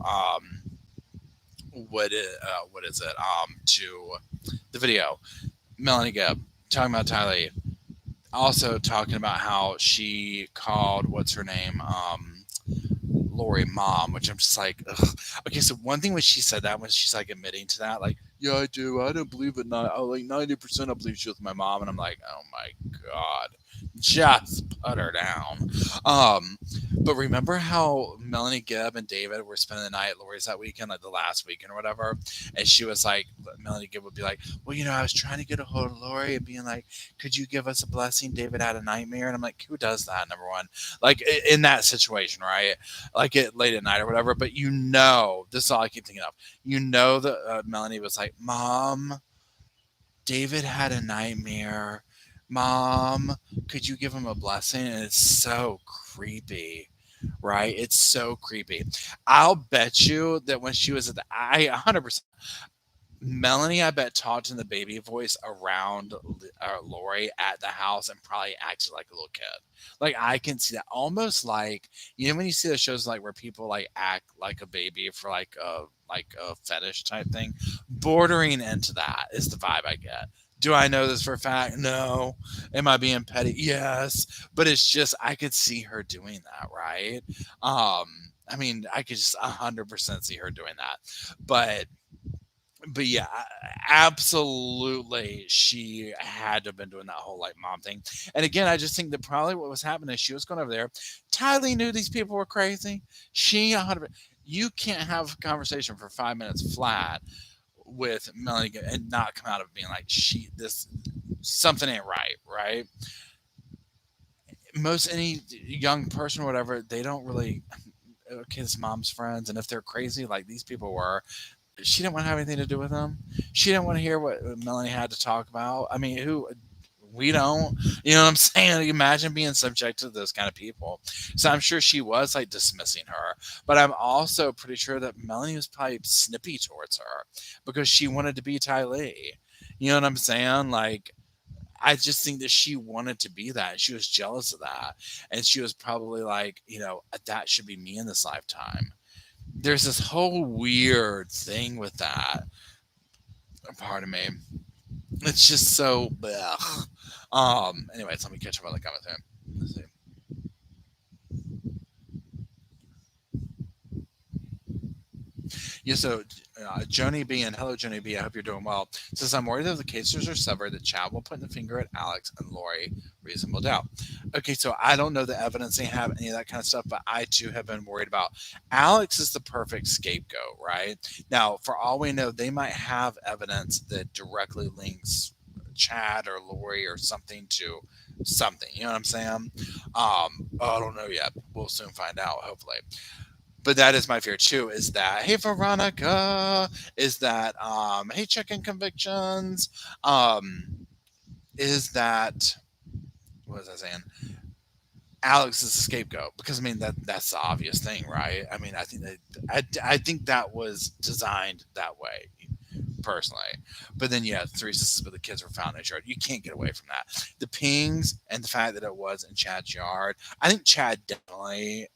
what is it to the video, Melanie Gibb talking about Tylee, also talking about how she called what's her name Lori mom, which I'm just like, ugh. Okay, so one thing when she said that, when she's like admitting to that, like, yeah, I do. I don't believe it. Like 90%, I believe she was my mom, and I'm like, oh my god, just put her down. But remember how Melanie Gibb and David were spending the night at Lori's that weekend, like the last weekend or whatever, and she was like, Melanie Gibb would be like, well, I was trying to get a hold of Lori and being like, could you give us a blessing? David had a nightmare, and I'm like, who does that? Number one, like in that situation, right? Like it late at night or whatever. But this is all I keep thinking of. That Melanie was like, Mom, David had a nightmare. Mom, could you give him a blessing? And it's so creepy, right? It's so creepy. I'll bet you that when she was at 100%, Melanie, I bet, talked in the baby voice around Lori at the house and probably acted like a little kid. Like I can see that, almost like when you see the shows like where people like act like a baby for like a fetish type thing, bordering into that is the vibe I get. Do I know this for a fact? No. Am I being petty? Yes. But it's just I could see her doing that, right? I mean, I could just 100% see her doing that. But yeah, absolutely, she had to have been doing that whole like mom thing. And again, I just think that probably what was happening is she was going over there. Tylee knew these people were crazy. You can't have a conversation for 5 minutes flat with Melanie and not come out of being like, something ain't right? Most any young person or whatever, they don't really, okay, it's mom's friends, and if they're crazy like these people were, she didn't want to have anything to do with them. She didn't want to hear what Melanie had to talk about. I mean, we don't, what I'm saying? Imagine being subject to those kind of people. So I'm sure she was like dismissing her, but I'm also pretty sure that Melanie was probably snippy towards her because she wanted to be Tylee. You know what I'm saying? Like, I just think that she wanted to be that. She was jealous of that. And she was probably like, that should be me in this lifetime. There's this whole weird thing with that. Pardon me. It's just so, ugh. Anyways, let me catch up on the comments here. Let's see. Yeah, so Joni B and hello Joni B, I hope you're doing well. Says I'm worried that the cases are severed that Chad will point the finger at Alex and Lori. Reasonable doubt. Okay, so I don't know the evidence they have, any of that kind of stuff, but I too have been worried about Alex is the perfect scapegoat, right? Now, for all we know, they might have evidence that directly links Chad or Lori or something to something. You know what I'm saying? I don't know yet. We'll soon find out, hopefully. But that is my fear too, is that hey Veronica, is that hey check-in convictions, is that what was I saying, Alex is a scapegoat, because I mean that's the obvious thing, right? I mean, I think that was designed that way personally. But then yeah, 3 sisters, but the kids were found in his yard. You can't get away from that. The pings and the fact that it was in Chad's yard, I think Chad definitely,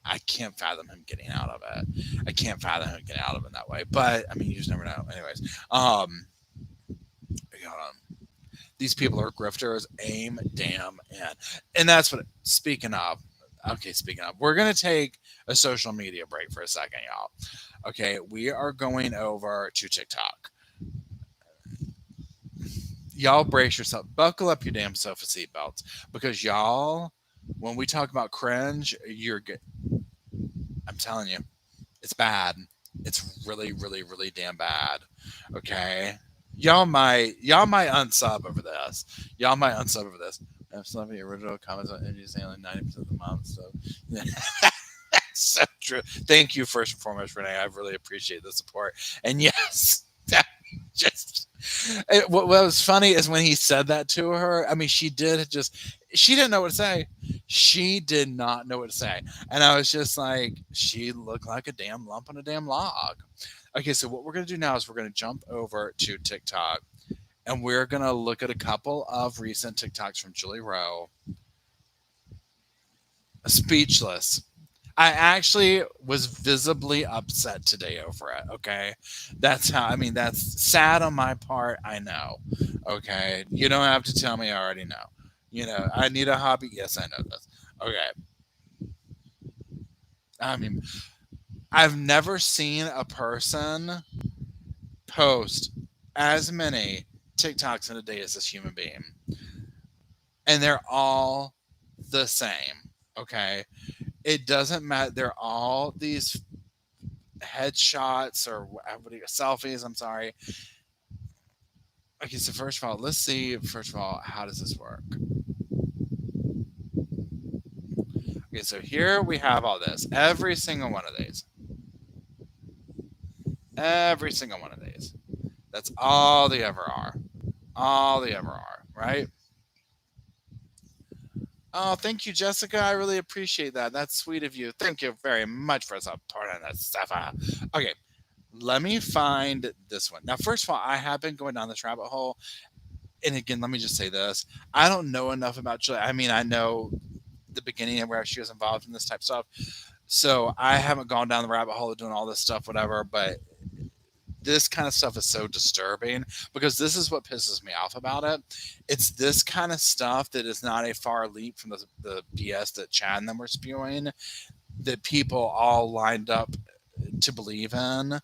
I can't fathom him getting out of it. I can't fathom him getting out of it that way. But I mean, you just never know. Anyways, hold on. These people are grifters. Aim, damn, and that's what. Speaking of, okay, speaking of, we're gonna take a social media break for a second, y'all. Okay, we are going over to TikTok. Y'all brace yourself. Buckle up your damn sofa seatbelts, because y'all, when we talk about cringe, you're good. I'm telling you, it's bad. It's really, really, really damn bad. Okay. Y'all might unsub over this. Y'all might unsub over this. I have some of the original comments on Energy saying like 90% of the month. So so true. Thank you first and foremost, Renee. I really appreciate the support. And yes, that just what was funny is when he said that to her. I mean, she didn't know what to say. She did not know what to say. And I was just like, she looked like a damn lump on a damn log. Okay, so what we're going to do now is we're going to jump over to TikTok, and we're going to look at a couple of recent TikToks from Julie Rowe. Speechless. I actually was visibly upset today over it. Okay. That's how, I mean, that's sad on my part. I know. Okay. You don't have to tell me. I already know. You know, I need a hobby. Yes, I know this. Okay. I mean, I've never seen a person post as many TikToks in a day as this human being. And they're all the same. Okay. It doesn't matter. They're all these headshots or what do you, selfies. I'm sorry. Okay, so first of all, let's see. First of all, how does this work? Okay, so here we have all this. Every single one of these. Every single one of these. That's all they ever are. All they ever are, right? Oh, thank you, Jessica. I really appreciate that. That's sweet of you. Thank you very much for supporting this stuff. Okay, let me find this one. Now, first of all, I have been going down this rabbit hole. And again, let me just say this. I don't know enough about Julie. I mean, I know the beginning of where she was involved in this type of stuff. So I haven't gone down the rabbit hole of doing all this stuff, whatever. But this kind of stuff is so disturbing, because this is what pisses me off about it. It's this kind of stuff that is not a far leap from the BS that Chad and them were spewing, that people all lined up to believe in,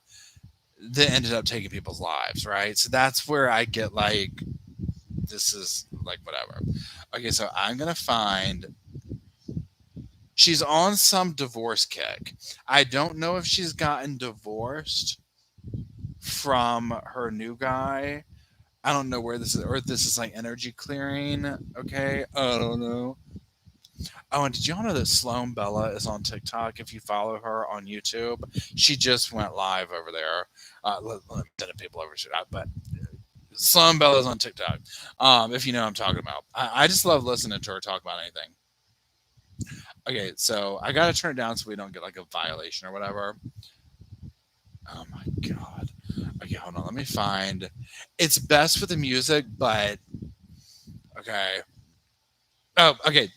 that ended up taking people's lives, right? So that's where I get like, this is like whatever. Okay, so I'm going to find, she's on some divorce kick. I don't know if she's gotten divorced from her new guy. I don't know where this is, or if this is like energy clearing. Okay, I don't know. Oh, and did y'all know that Sloan Bella is on TikTok? If you follow her on YouTube, she just went live over there. Let me send people over to that. But Sloan Bella's on TikTok. If you know what I'm talking about. I just love listening to her talk about anything. Okay, so I gotta turn it down so we don't get like a violation or whatever. Oh my god. Okay, hold on. Let me find. It's best with the music, but okay. Oh, okay.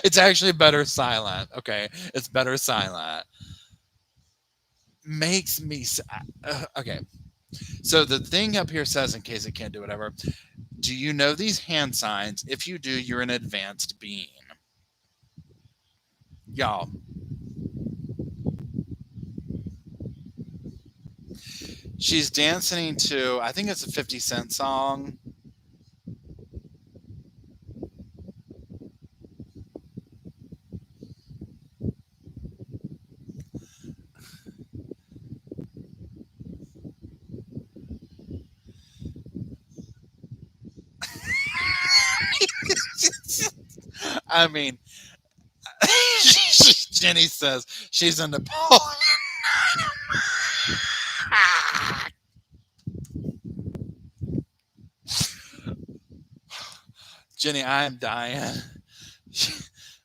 It's actually better silent. Okay, it's better silent. Makes me okay. So the thing up here says, in case it can't do whatever, do you know these hand signs? If you do, you're an advanced being. Y'all, she's dancing to, I think it's a 50 Cent song. I mean, Jenny says she's a Napoleon. Jenny, I am dying. She,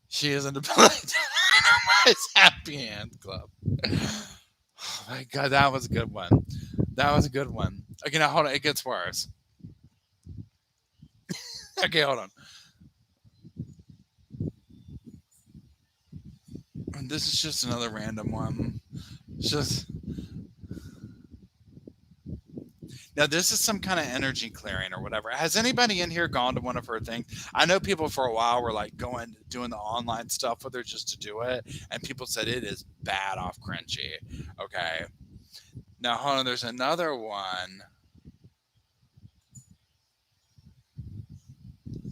she is a Napoleon. It's Happy Hands Club. Oh my God, that was a good one. That was a good one. Okay, now hold on. It gets worse. Okay, hold on. This is just another random one. It's just now, this is some kind of energy clearing or whatever. Has anybody in here gone to one of her things? I know people for a while were like doing the online stuff with her just to do it, and people said it is bad off cringy. Okay, now hold on. There's another one.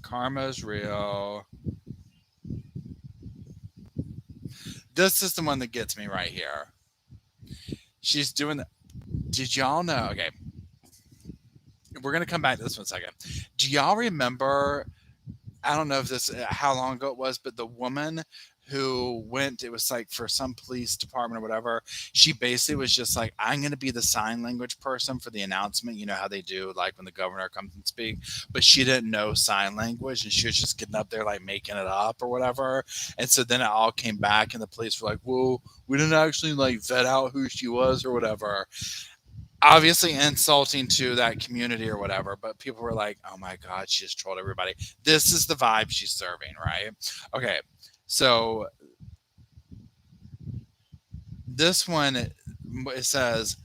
Karma's real. This is the one that gets me right here. She's doing the. Did y'all know? Okay, we're gonna come back to this one in a second. Do y'all remember? I don't know if this how long ago it was, but the woman who went, it was like for some police department or whatever. She basically was just like, I'm going to be the sign language person for the announcement. You know how they do, like when the governor comes and speak. But she didn't know sign language, and she was just getting up there like making it up or whatever. And so then it all came back, and the police were like, "Well, we didn't actually like vet out who she was or whatever." Obviously insulting to that community or whatever, but people were like, oh my God, she just trolled everybody. This is the vibe she's serving, right? Okay, so this one, it says,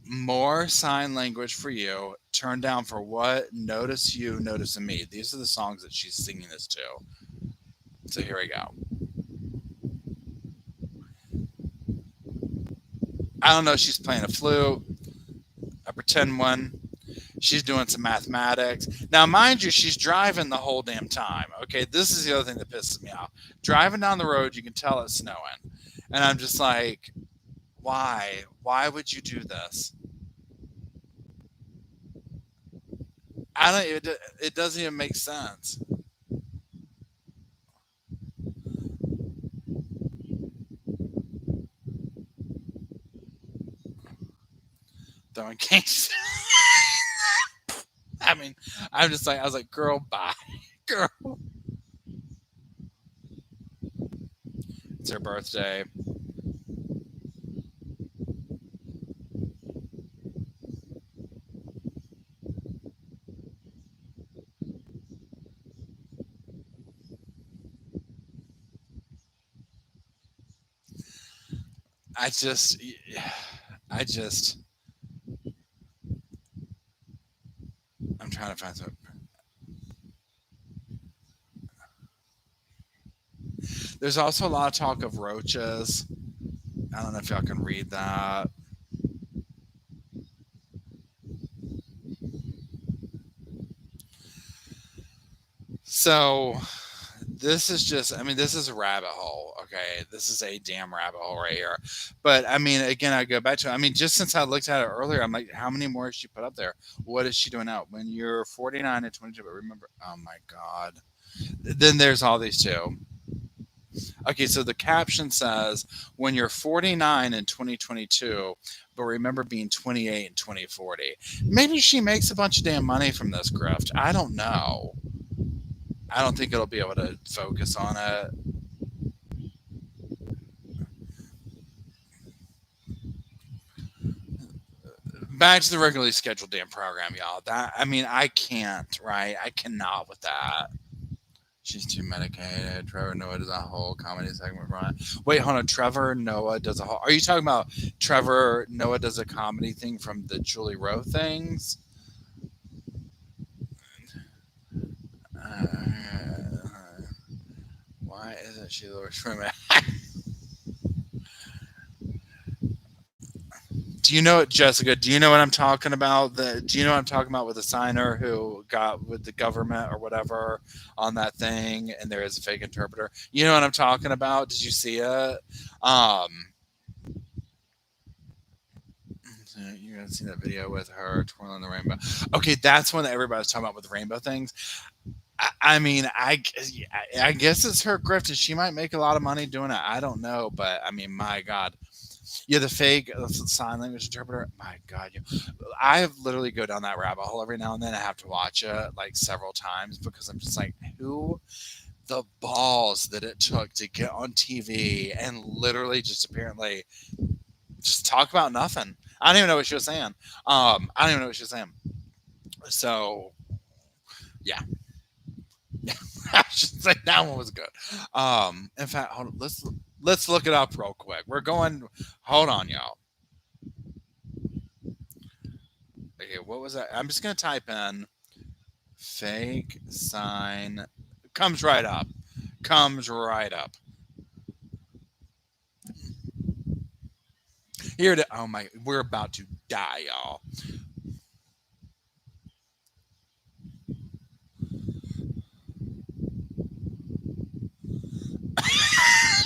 more sign language for you, turn down for what, notice you, noticing me. These are the songs that she's singing this to. So here we go. I don't know, she's playing a flute, a pretend one. She's doing some mathematics. Now, mind you, she's driving the whole damn time. Okay, this is the other thing that pisses me off. Driving down the road, you can tell it's snowing. And I'm just like, why? Why would you do this? I don't. It doesn't even make sense. Throwing cakes. I mean, I'm just like, I was like, girl, bye, girl. It's her birthday. I just, I just, I'm trying to find some. There's also a lot of talk of roaches. I don't know if y'all can read that. So this is just, I mean, this is a rabbit hole. Okay, this is a damn rabbit hole right here. But I mean, again, I go back to, I mean, just since I looked at it earlier, I'm like, how many more has she put up there? What is she doing out when you're 49 and 22? But remember, oh my God, then there's all these two. Okay, so the caption says, when you're 49 in 2022, but remember being 28 in 2040. Maybe she makes a bunch of damn money from this grift. I don't know. I don't think it'll be able to focus on it. Back to the regularly scheduled damn program, y'all. That, I mean, I can't, right? I cannot with that. She's too medicated. Trevor Noah does a whole comedy segment from it. Wait, hold on. Trevor Noah does a whole. Are you talking about Trevor Noah does a comedy thing from the Julie Rowe things? Why isn't she the worst roommate? Do you know, Jessica? Do you know what I'm talking about? Do you know what I'm talking about with the signer who got with the government or whatever on that thing, and there is a fake interpreter? You know what I'm talking about? Did you see it? You're gonna see that video with her twirling the rainbow. Okay, that's one that everybody's talking about with the rainbow things. I mean, I guess it's her grift, and she might make a lot of money doing it. I don't know, but I mean, my God. Yeah, the fake sign language interpreter. My God, I literally go down that rabbit hole every now and then. I have to watch it like several times because I'm just like, who the balls that it took to get on TV and literally just apparently just talk about nothing. I don't even know what she was saying. I don't even know what she was saying. So, yeah. I should say that one was good. In fact, hold on, let's look it up real quick. We're going. Hold on, y'all. Okay, what was that? I'm just gonna type in fake sign. Comes right up. Comes right up. Here to. Oh my! We're about to die, y'all.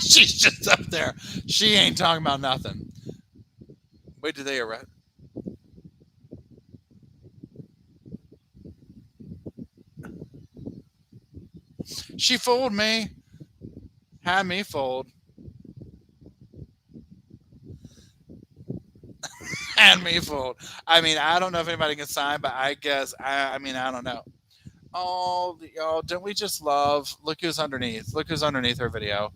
She's just up there. She ain't talking about nothing. Wait, did they arrest? She fooled me. Had me fooled. Had me fooled. I mean, I don't know if anybody can sign, but I guess I mean, I don't know. Oh, y'all, don't we just love? Look who's underneath. Look who's underneath her video.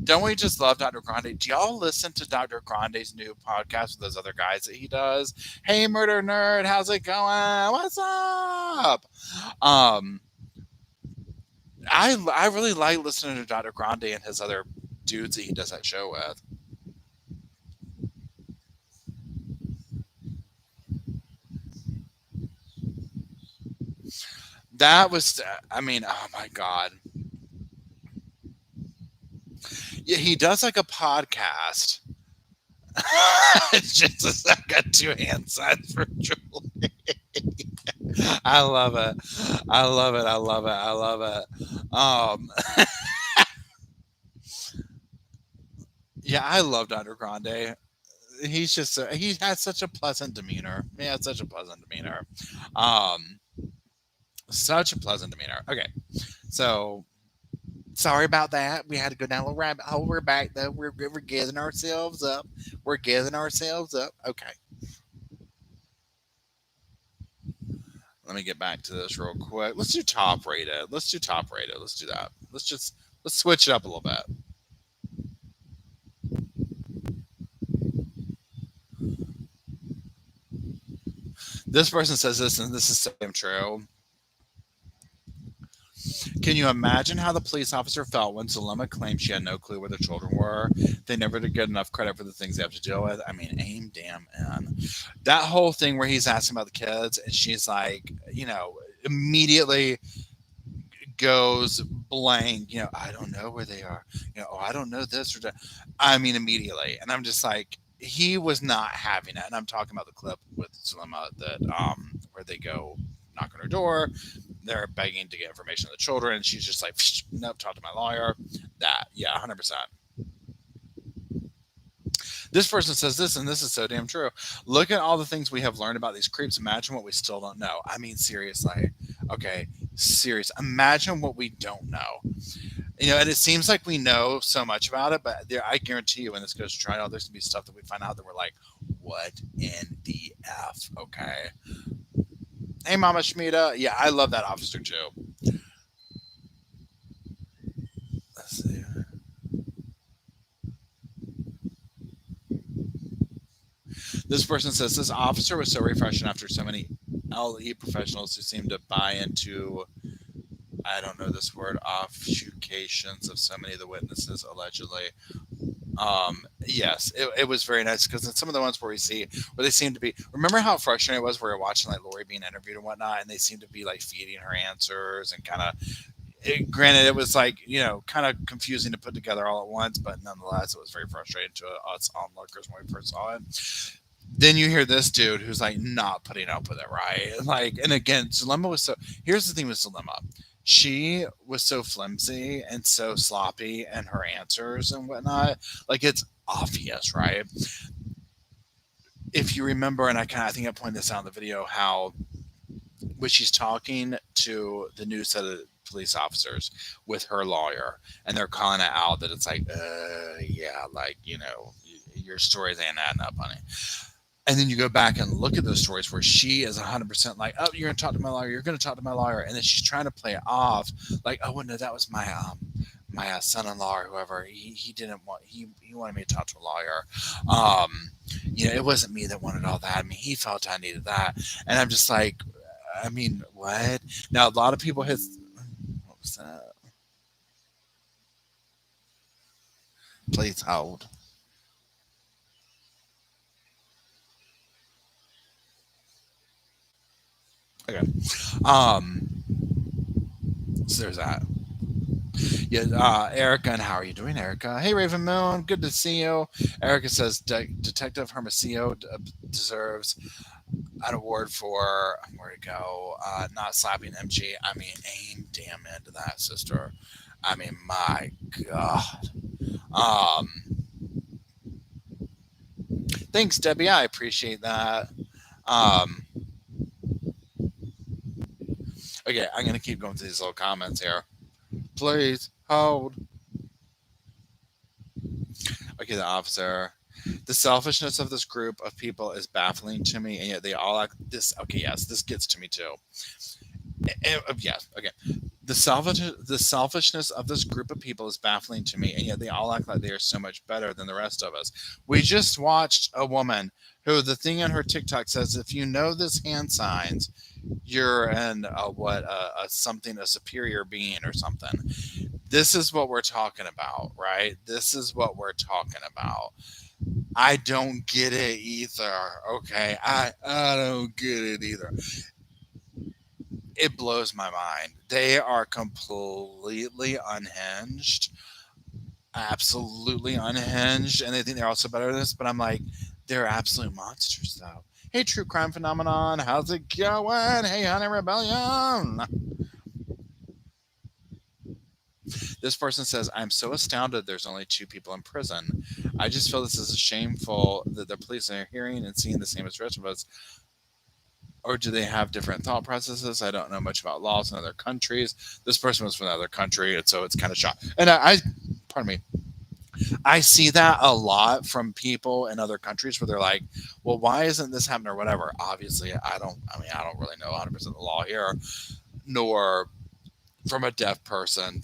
Don't we just love Dr. Grande? Do y'all listen to Dr. Grande's new podcast with those other guys that he does? Hey, Murder Nerd, how's it going? What's up? Um, I really like listening to Dr. Grande and his other dudes that he does that show with. That was, I mean, oh my God. Yeah, he does like a podcast. It's just a second, two hand signs for Julie. I love it. I love it. I love it. I love it. Yeah, I love Dr. Grande. He's just he has such a pleasant demeanor. He has such a pleasant demeanor. Um, such a pleasant demeanor. Okay, so sorry about that. We had to go down a little rabbit hole. We're back though. We're gathering ourselves up. We're gathering ourselves up. Okay. Let me get back to this real quick. Let's do top rated. Let's do top rated. Let's do that. Let's switch it up a little bit. This person says this, and this is so damn true. Can you imagine how the police officer felt when Zulema claimed she had no clue where the children were? They never did get enough credit for the things they have to deal with. I mean, aim damn in. That whole thing where he's asking about the kids, and she's like, immediately goes blank. I don't know where they are. Oh, I don't know this or that. I mean, immediately, and I'm just like, he was not having it. And I'm talking about the clip with Zulema that where they go knock on her door. They're begging to get information on the children, and she's just like, nope, talk to my lawyer. That, yeah, 100%. This person says this, and this is so damn true. Look at all the things we have learned about these creeps. Imagine what we still don't know. I mean, seriously. Okay, serious. Imagine what we don't know. And it seems like we know so much about it, but I guarantee you when this goes to trial, there's going to be stuff that we find out that we're like, what in the F? Okay. Hey, Mama Shmita. Yeah, I love that officer too. Let's see. This person says this officer was so refreshing after so many LE professionals who seem to buy into I don't know this word, offshootcations of so many of the witnesses allegedly. Yes, it was very nice because in some of the ones where we see where they seem to be, remember how frustrating it was where we were watching like Lori being interviewed and whatnot, and they seem to be like feeding her answers and kind of. Granted, it was like kind of confusing to put together all at once, but nonetheless, it was very frustrating to us onlookers when we first saw it. Then you hear this dude who's like not putting up with it, right? Like, and again, Zulema was so. Here's the thing with Zulema. She was so flimsy and so sloppy in her answers and whatnot. Like, it's obvious, right? If you remember, and I think I pointed this out in the video, how when she's talking to the new set of police officers with her lawyer, and they're calling it out that it's like, yeah, like, your stories ain't adding up, honey. And then you go back and look at those stories where she is 100% like, oh, you're going to talk to my lawyer. You're going to talk to my lawyer. And then she's trying to play it off like, oh, well, no, that was my son-in-law or whoever. He didn't want, he wanted me to talk to a lawyer. It wasn't me that wanted all that. I mean, he felt I needed that. And I'm just like, I mean, what? Now, a lot of people what was that? Please hold. Okay. So there's that. Yeah, Erica, and how are you doing, Erica? Hey, Raven Moon, good to see you. Erica says Detective Hermosillo deserves an award for where to go, not slapping MG. I mean, aim damn into that, sister. I mean, my God. Thanks, Debbie. I appreciate that. Okay, I'm gonna keep going through these little comments here. Please hold. Okay, the officer. The selfishness of this group of people is baffling to me, and yet they all act this. Okay, yes, this gets to me too. Yes, okay. The selfishness of this group of people is baffling to me, and yet they all act like they are so much better than the rest of us. We just watched a woman who the thing on her TikTok says, if you know this hand signs, you're a superior being or something. This is what we're talking about, right? This is what we're talking about. I don't get it either. Okay, I don't get it either. It blows my mind. They are completely unhinged, absolutely unhinged, and they think they're also better than this. But I'm like, they're absolute monsters, though. Hey, True Crime Phenomenon, how's it going? Hey, Honey Rebellion. This person says, I'm so astounded there's only 2 people in prison. I just feel this is shameful that the police are hearing and seeing the same as the rest of us. Or do they have different thought processes? I don't know much about laws in other countries. This person was from another country, and so it's kind of shocked. And pardon me, I see that a lot from people in other countries where they're like, well, why isn't this happening or whatever? Obviously, I don't really know 100% of the law here, nor from a deaf person.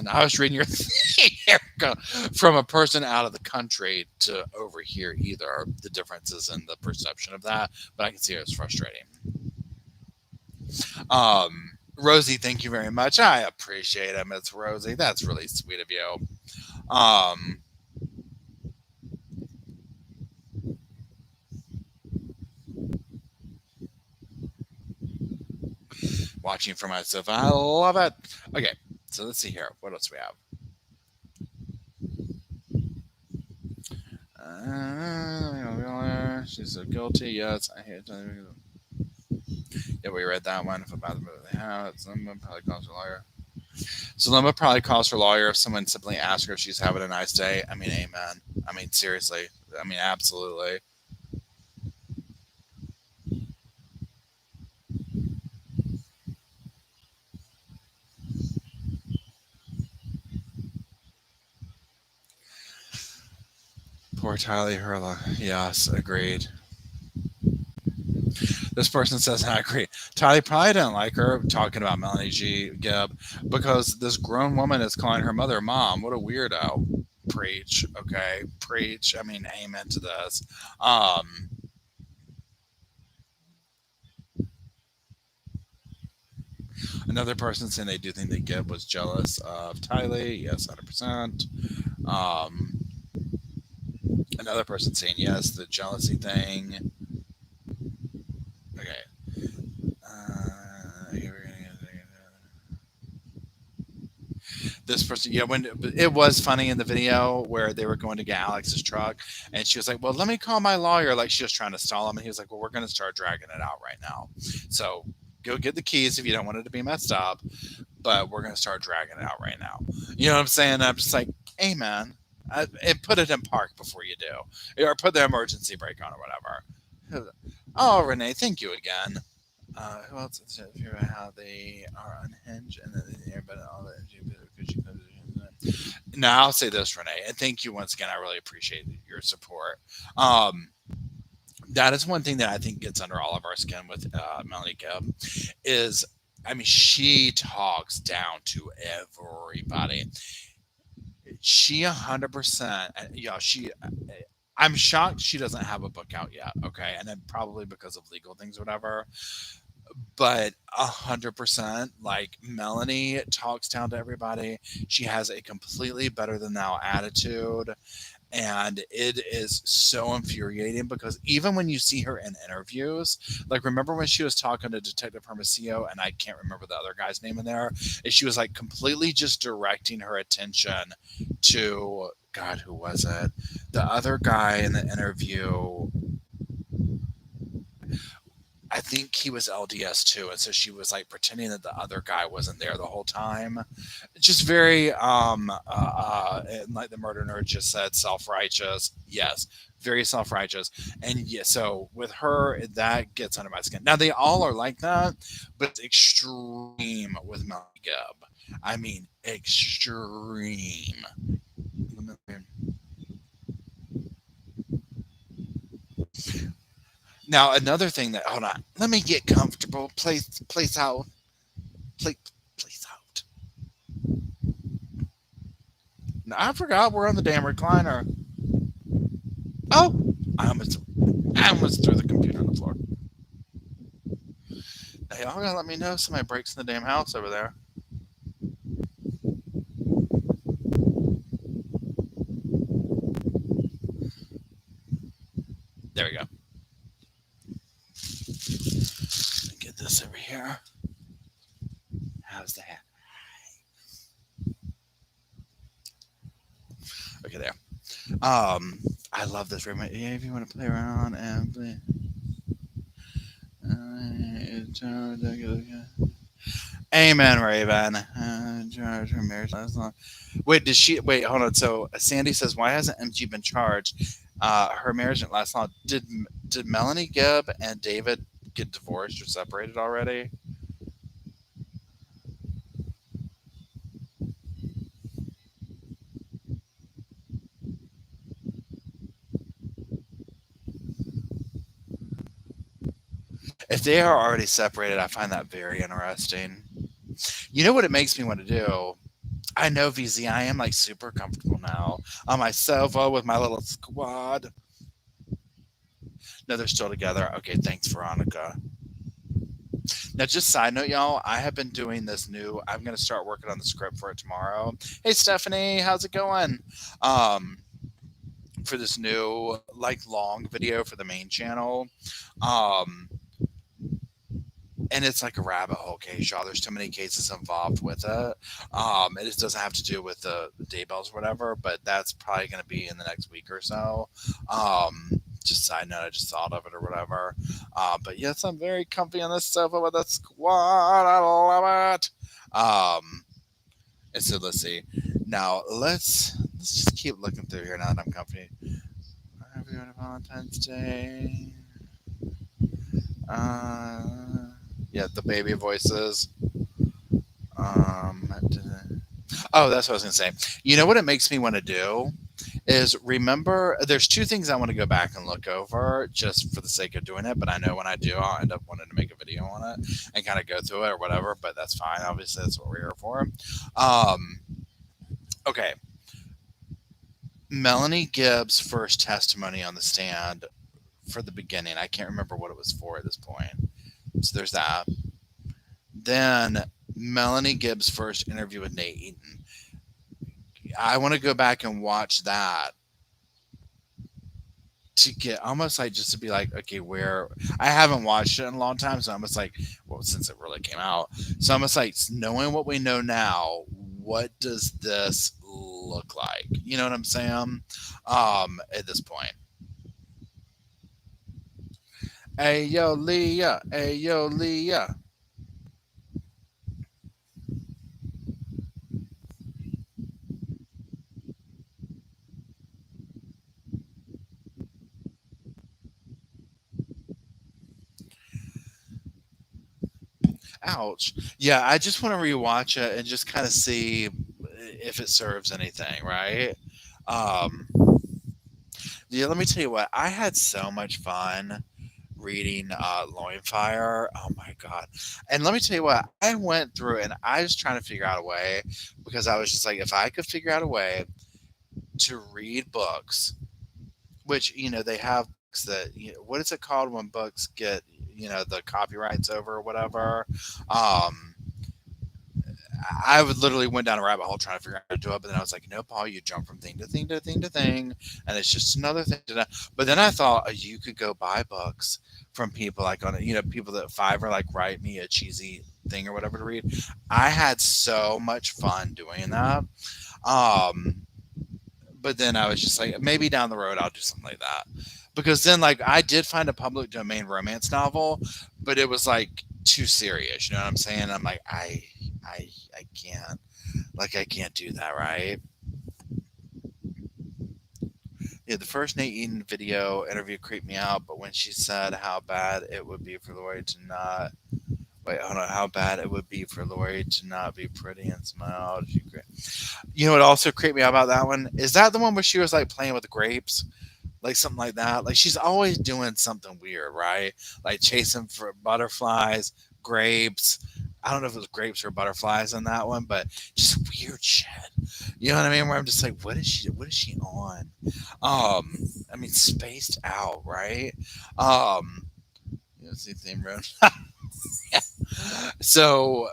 I was reading your thing, Erica, from a person out of the country to over here either. The differences in the perception of that, but I can see it's frustrating. Rosie, thank you very much. I appreciate it, Miss Rosie. That's really sweet of you. Watching from my sofa. I love it. Okay, so let's see here. What else we have? She's so guilty. Yes, I hate it. Yeah, we read that one. If about the movie they have, Zulema probably calls her lawyer. Zulema probably calls her lawyer if someone simply asks her if she's having a nice day. I mean, amen. I mean, seriously. I mean, absolutely. Poor Tylee Hurla. Yes, agreed. This person says, I agree. Tylee probably didn't like her talking about Melanie G. Gibb because this grown woman is calling her mother mom. What a weirdo. Preach. Okay. Preach. I mean, amen to this. Another person saying they do think that Gibb was jealous of Tylee. Yes, 100%. Um, Another person saying yes, the jealousy thing. Okay. Here we're gonna this person, yeah, when it was funny in the video where they were going to get Alex's truck, and she was like, "Well, let me call my lawyer." Like she was trying to stall him, and he was like, "Well, we're going to start dragging it out right now. So go get the keys if you don't want it to be messed up, but we're going to start dragging it out right now." You know what I'm saying? I'm just like, "Hey, man, and put it in park before you do, or put the emergency brake on or whatever." Oh, Renee, thank you again. Who else is it? How they are unhinged and everybody all that. Now I'll say this, Renee, and thank you once again. I really appreciate your support. Um, that is one thing that I think gets under all of our skin with Melanie Gibb is, I mean, she talks down to everybody. She 100%, yeah, I'm shocked she doesn't have a book out yet. Okay. And then probably because of legal things, whatever. But 100%, like Melanie talks down to everybody. She has a completely better than thou attitude. And it is so infuriating because even when you see her in interviews, like remember when she was talking to Detective Hermosillo, and I can't remember the other guy's name in there, and she was like completely just directing her attention to, God, who was it? The other guy in the interview, I think he was LDS too, and so she was like pretending that the other guy wasn't there the whole time. Just very and like the murder nerd just said, self-righteous. Yes, very self-righteous. And yeah, so with her, that gets under my skin. Now they all are like that, but it's extreme with Melanie Gibb. I mean, extreme. Now another thing that, hold on, let me get comfortable. Place out. Place out. Now, I forgot we're on the damn recliner. Oh, I almost threw the computer on the floor. Hey, y'all gotta let me know if somebody breaks in the damn house over there. There we go. Let me get this over here. How's that? Okay, there. I love this room. Yeah, if you want to play around and play. Amen, Raven. Wait, did she? Wait, hold on. So Sandy says, "Why hasn't MG been charged? Her marriage didn't last long. Did Melanie Gibb and David get divorced or separated already?" If they are already separated, I find that very interesting. You know what it makes me want to do? I know VZ. I am like super comfortable now on my sofa with my little squad. No, they're still together. Okay, thanks, Veronica. Now, just side note, y'all, I have been doing this new. I'm going to start working on the script for it tomorrow. Hey, Stephanie, how's it going? Um, for this new like long video for the main channel. Um, and it's like a rabbit hole case, y'all. There's too many cases involved with it. It just doesn't have to do with the daybells or whatever, but that's probably going to be in the next week or so. Just side note, I just thought of it or whatever. But yes, I'm very comfy on this sofa with a squad. I love it. And so let's see. Now let's just keep looking through here now that I'm comfy. Happy Valentine's Day. Yeah, the baby voices. Oh, that's what I was gonna say. You know what it makes me want to do is remember. There's two things I want to go back and look over just for the sake of doing it. But I know when I do, I'll end up wanting to make a video on it and kind of go through it or whatever. But that's fine. Obviously, that's what we're here for. Okay. Melanie Gibbs' first testimony on the stand for the beginning. I can't remember what it was for at this point. So there's that. Then Melanie Gibbs' first interview with Nate Eaton. I want to go back and watch that to get almost like just to be like, okay, where I haven't watched it in a long time, so I'm almost like, well, since it really came out, so I'm almost like knowing what we know now, what does this look like? You know what I'm saying? At this point. Hey yo, Leah. Hey yo, Leah. Ouch. Yeah, I just want to rewatch it and just kind of see if it serves anything, right? Um, yeah, let me tell you what, I had so much fun reading Loinfire. Oh my God. And let me tell you what, I went through and I was trying to figure out a way because I was just like, if I could figure out a way to read books, which, they have books that, what is it called when books get, the copyrights over or whatever? Um, I would literally went down a rabbit hole trying to figure out how to do it, but then I was like, no, Paul, you jump from thing to thing to thing to thing, and it's just another thing to do. But then I thought you could go buy books from people like on people that Fiverr like write me a cheesy thing or whatever to read. I had so much fun doing that. Um, but then I was just like, maybe down the road I'll do something like that. Because then like I did find a public domain romance novel, but it was like too serious. You know what I'm saying? I'm like, I can't. Like I can't do that, right? Yeah, the first Nate Eden video interview creeped me out, but when she said how bad it would be for Lori to not wait, hold on, how bad it would be for Lori to not be pretty and smile. You know what also creeped me out about that one? Is that the one where she was like playing with grapes? Like something like that. Like she's always doing something weird, right? Like chasing for butterflies, grapes. I don't know if it was grapes or butterflies on that one, but just weird shit. You know what I mean? Where I'm just like, what is she on? I mean, spaced out, right? Um, see theme room. So,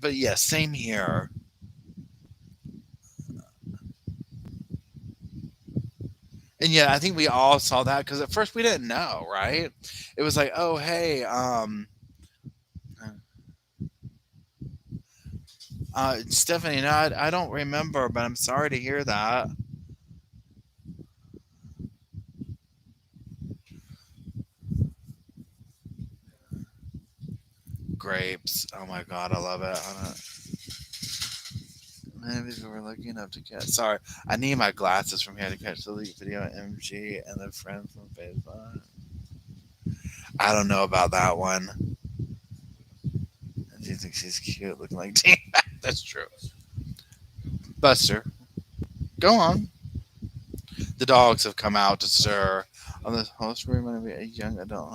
but yeah, same here. And yeah, I think we all saw that because at first we didn't know, right? It was like, oh hey, Stephanie, no, I don't remember, but I'm sorry to hear that. Grapes. Oh my god, I love it. Maybe we were lucky enough to catch. Sorry, I need my glasses from here to catch the leak video of MG and the friend from Facebook. I don't know about that one. Do you think she's cute, looking like Teen? That's true. Buster, go on. The dogs have come out to stir. On this host room, going to be a young adult.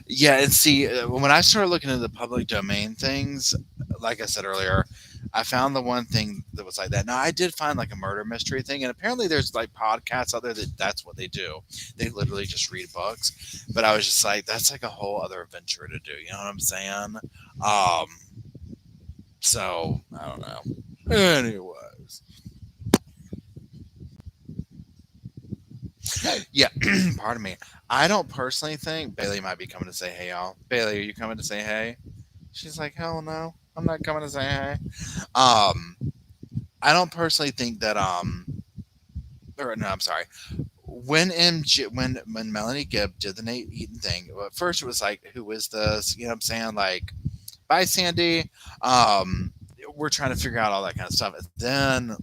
Yeah, and see, when I started looking into the public domain things, like I said earlier, I found the one thing that was like that. Now, I did find like a murder mystery thing, and apparently there's like podcasts out there that's what they do. They literally just read books. But I was just like, that's like a whole other adventure to do. You know what I'm saying? Um, so I don't know. Anyways, yeah, pardon me. I don't personally think Bailey might be coming to say hey, y'all. Bailey, are you coming to say hey? She's like, hell no, I'm not coming to say hey. Um, I don't personally think that or no, I'm sorry. When when Melanie Gibb did the Nate Eaton thing, at first it was like, who is this? You know what I'm saying? Like, bye, Sandy. Um, we're trying to figure out all that kind of stuff. And then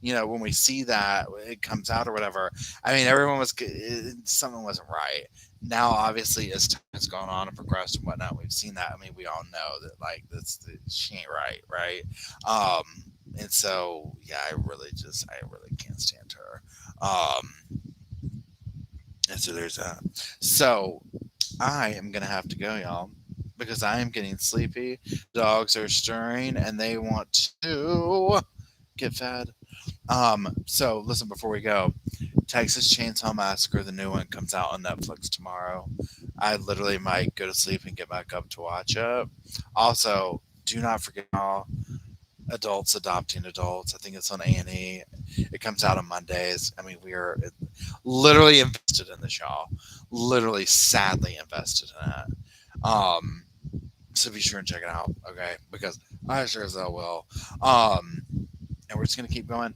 when we see that it comes out or whatever, I mean, everyone was something wasn't right. Now, obviously, as time has gone on and progressed and whatnot, we've seen that. I mean, we all know that like she ain't right, right? Um, and so yeah, I really can't stand her. And so there's that. So I am gonna have to go, y'all, because I am getting sleepy. Dogs are stirring and they want to get fed. So listen, before we go, Texas Chainsaw Massacre, the new one, comes out on Netflix tomorrow. I literally might go to sleep and get back up to watch it. Also, do not forget all adults adopting adults. I think it's on A&E. It comes out on Mondays. I mean, we are literally invested in the show. Literally, sadly invested in it. So be sure and check it out, okay? Because I sure as hell will. And we're just gonna keep going.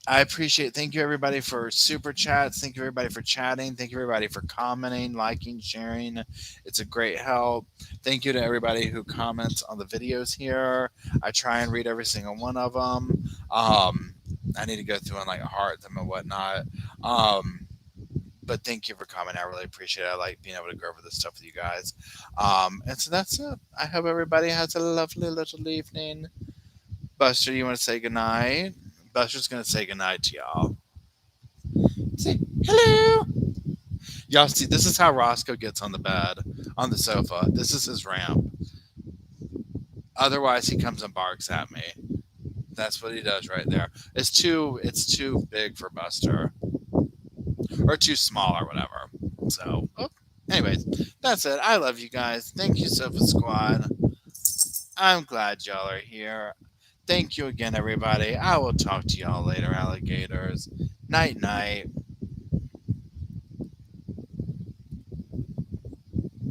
I appreciate. Thank you everybody for super chats. Thank you everybody for chatting. Thank you everybody for commenting, liking, sharing. It's a great help. Thank you to everybody who comments on the videos here. I try and read every single one of them. I need to go through and like heart them and whatnot. But thank you for commenting. I really appreciate it. I like being able to go over this stuff with you guys. And so that's it. I hope everybody has a lovely little evening. Buster, you want to say goodnight? Buster's going to say goodnight to y'all. Say hello. Y'all see, this is how Roscoe gets on the bed, on the sofa. This is his ramp. Otherwise, he comes and barks at me. That's what he does right there. It's too big for Buster. Or too small or whatever. So, anyways, that's it. I love you guys. Thank you, Sofa Squad. I'm glad y'all are here. Thank you again, everybody. I will talk to y'all later, alligators. Night, night.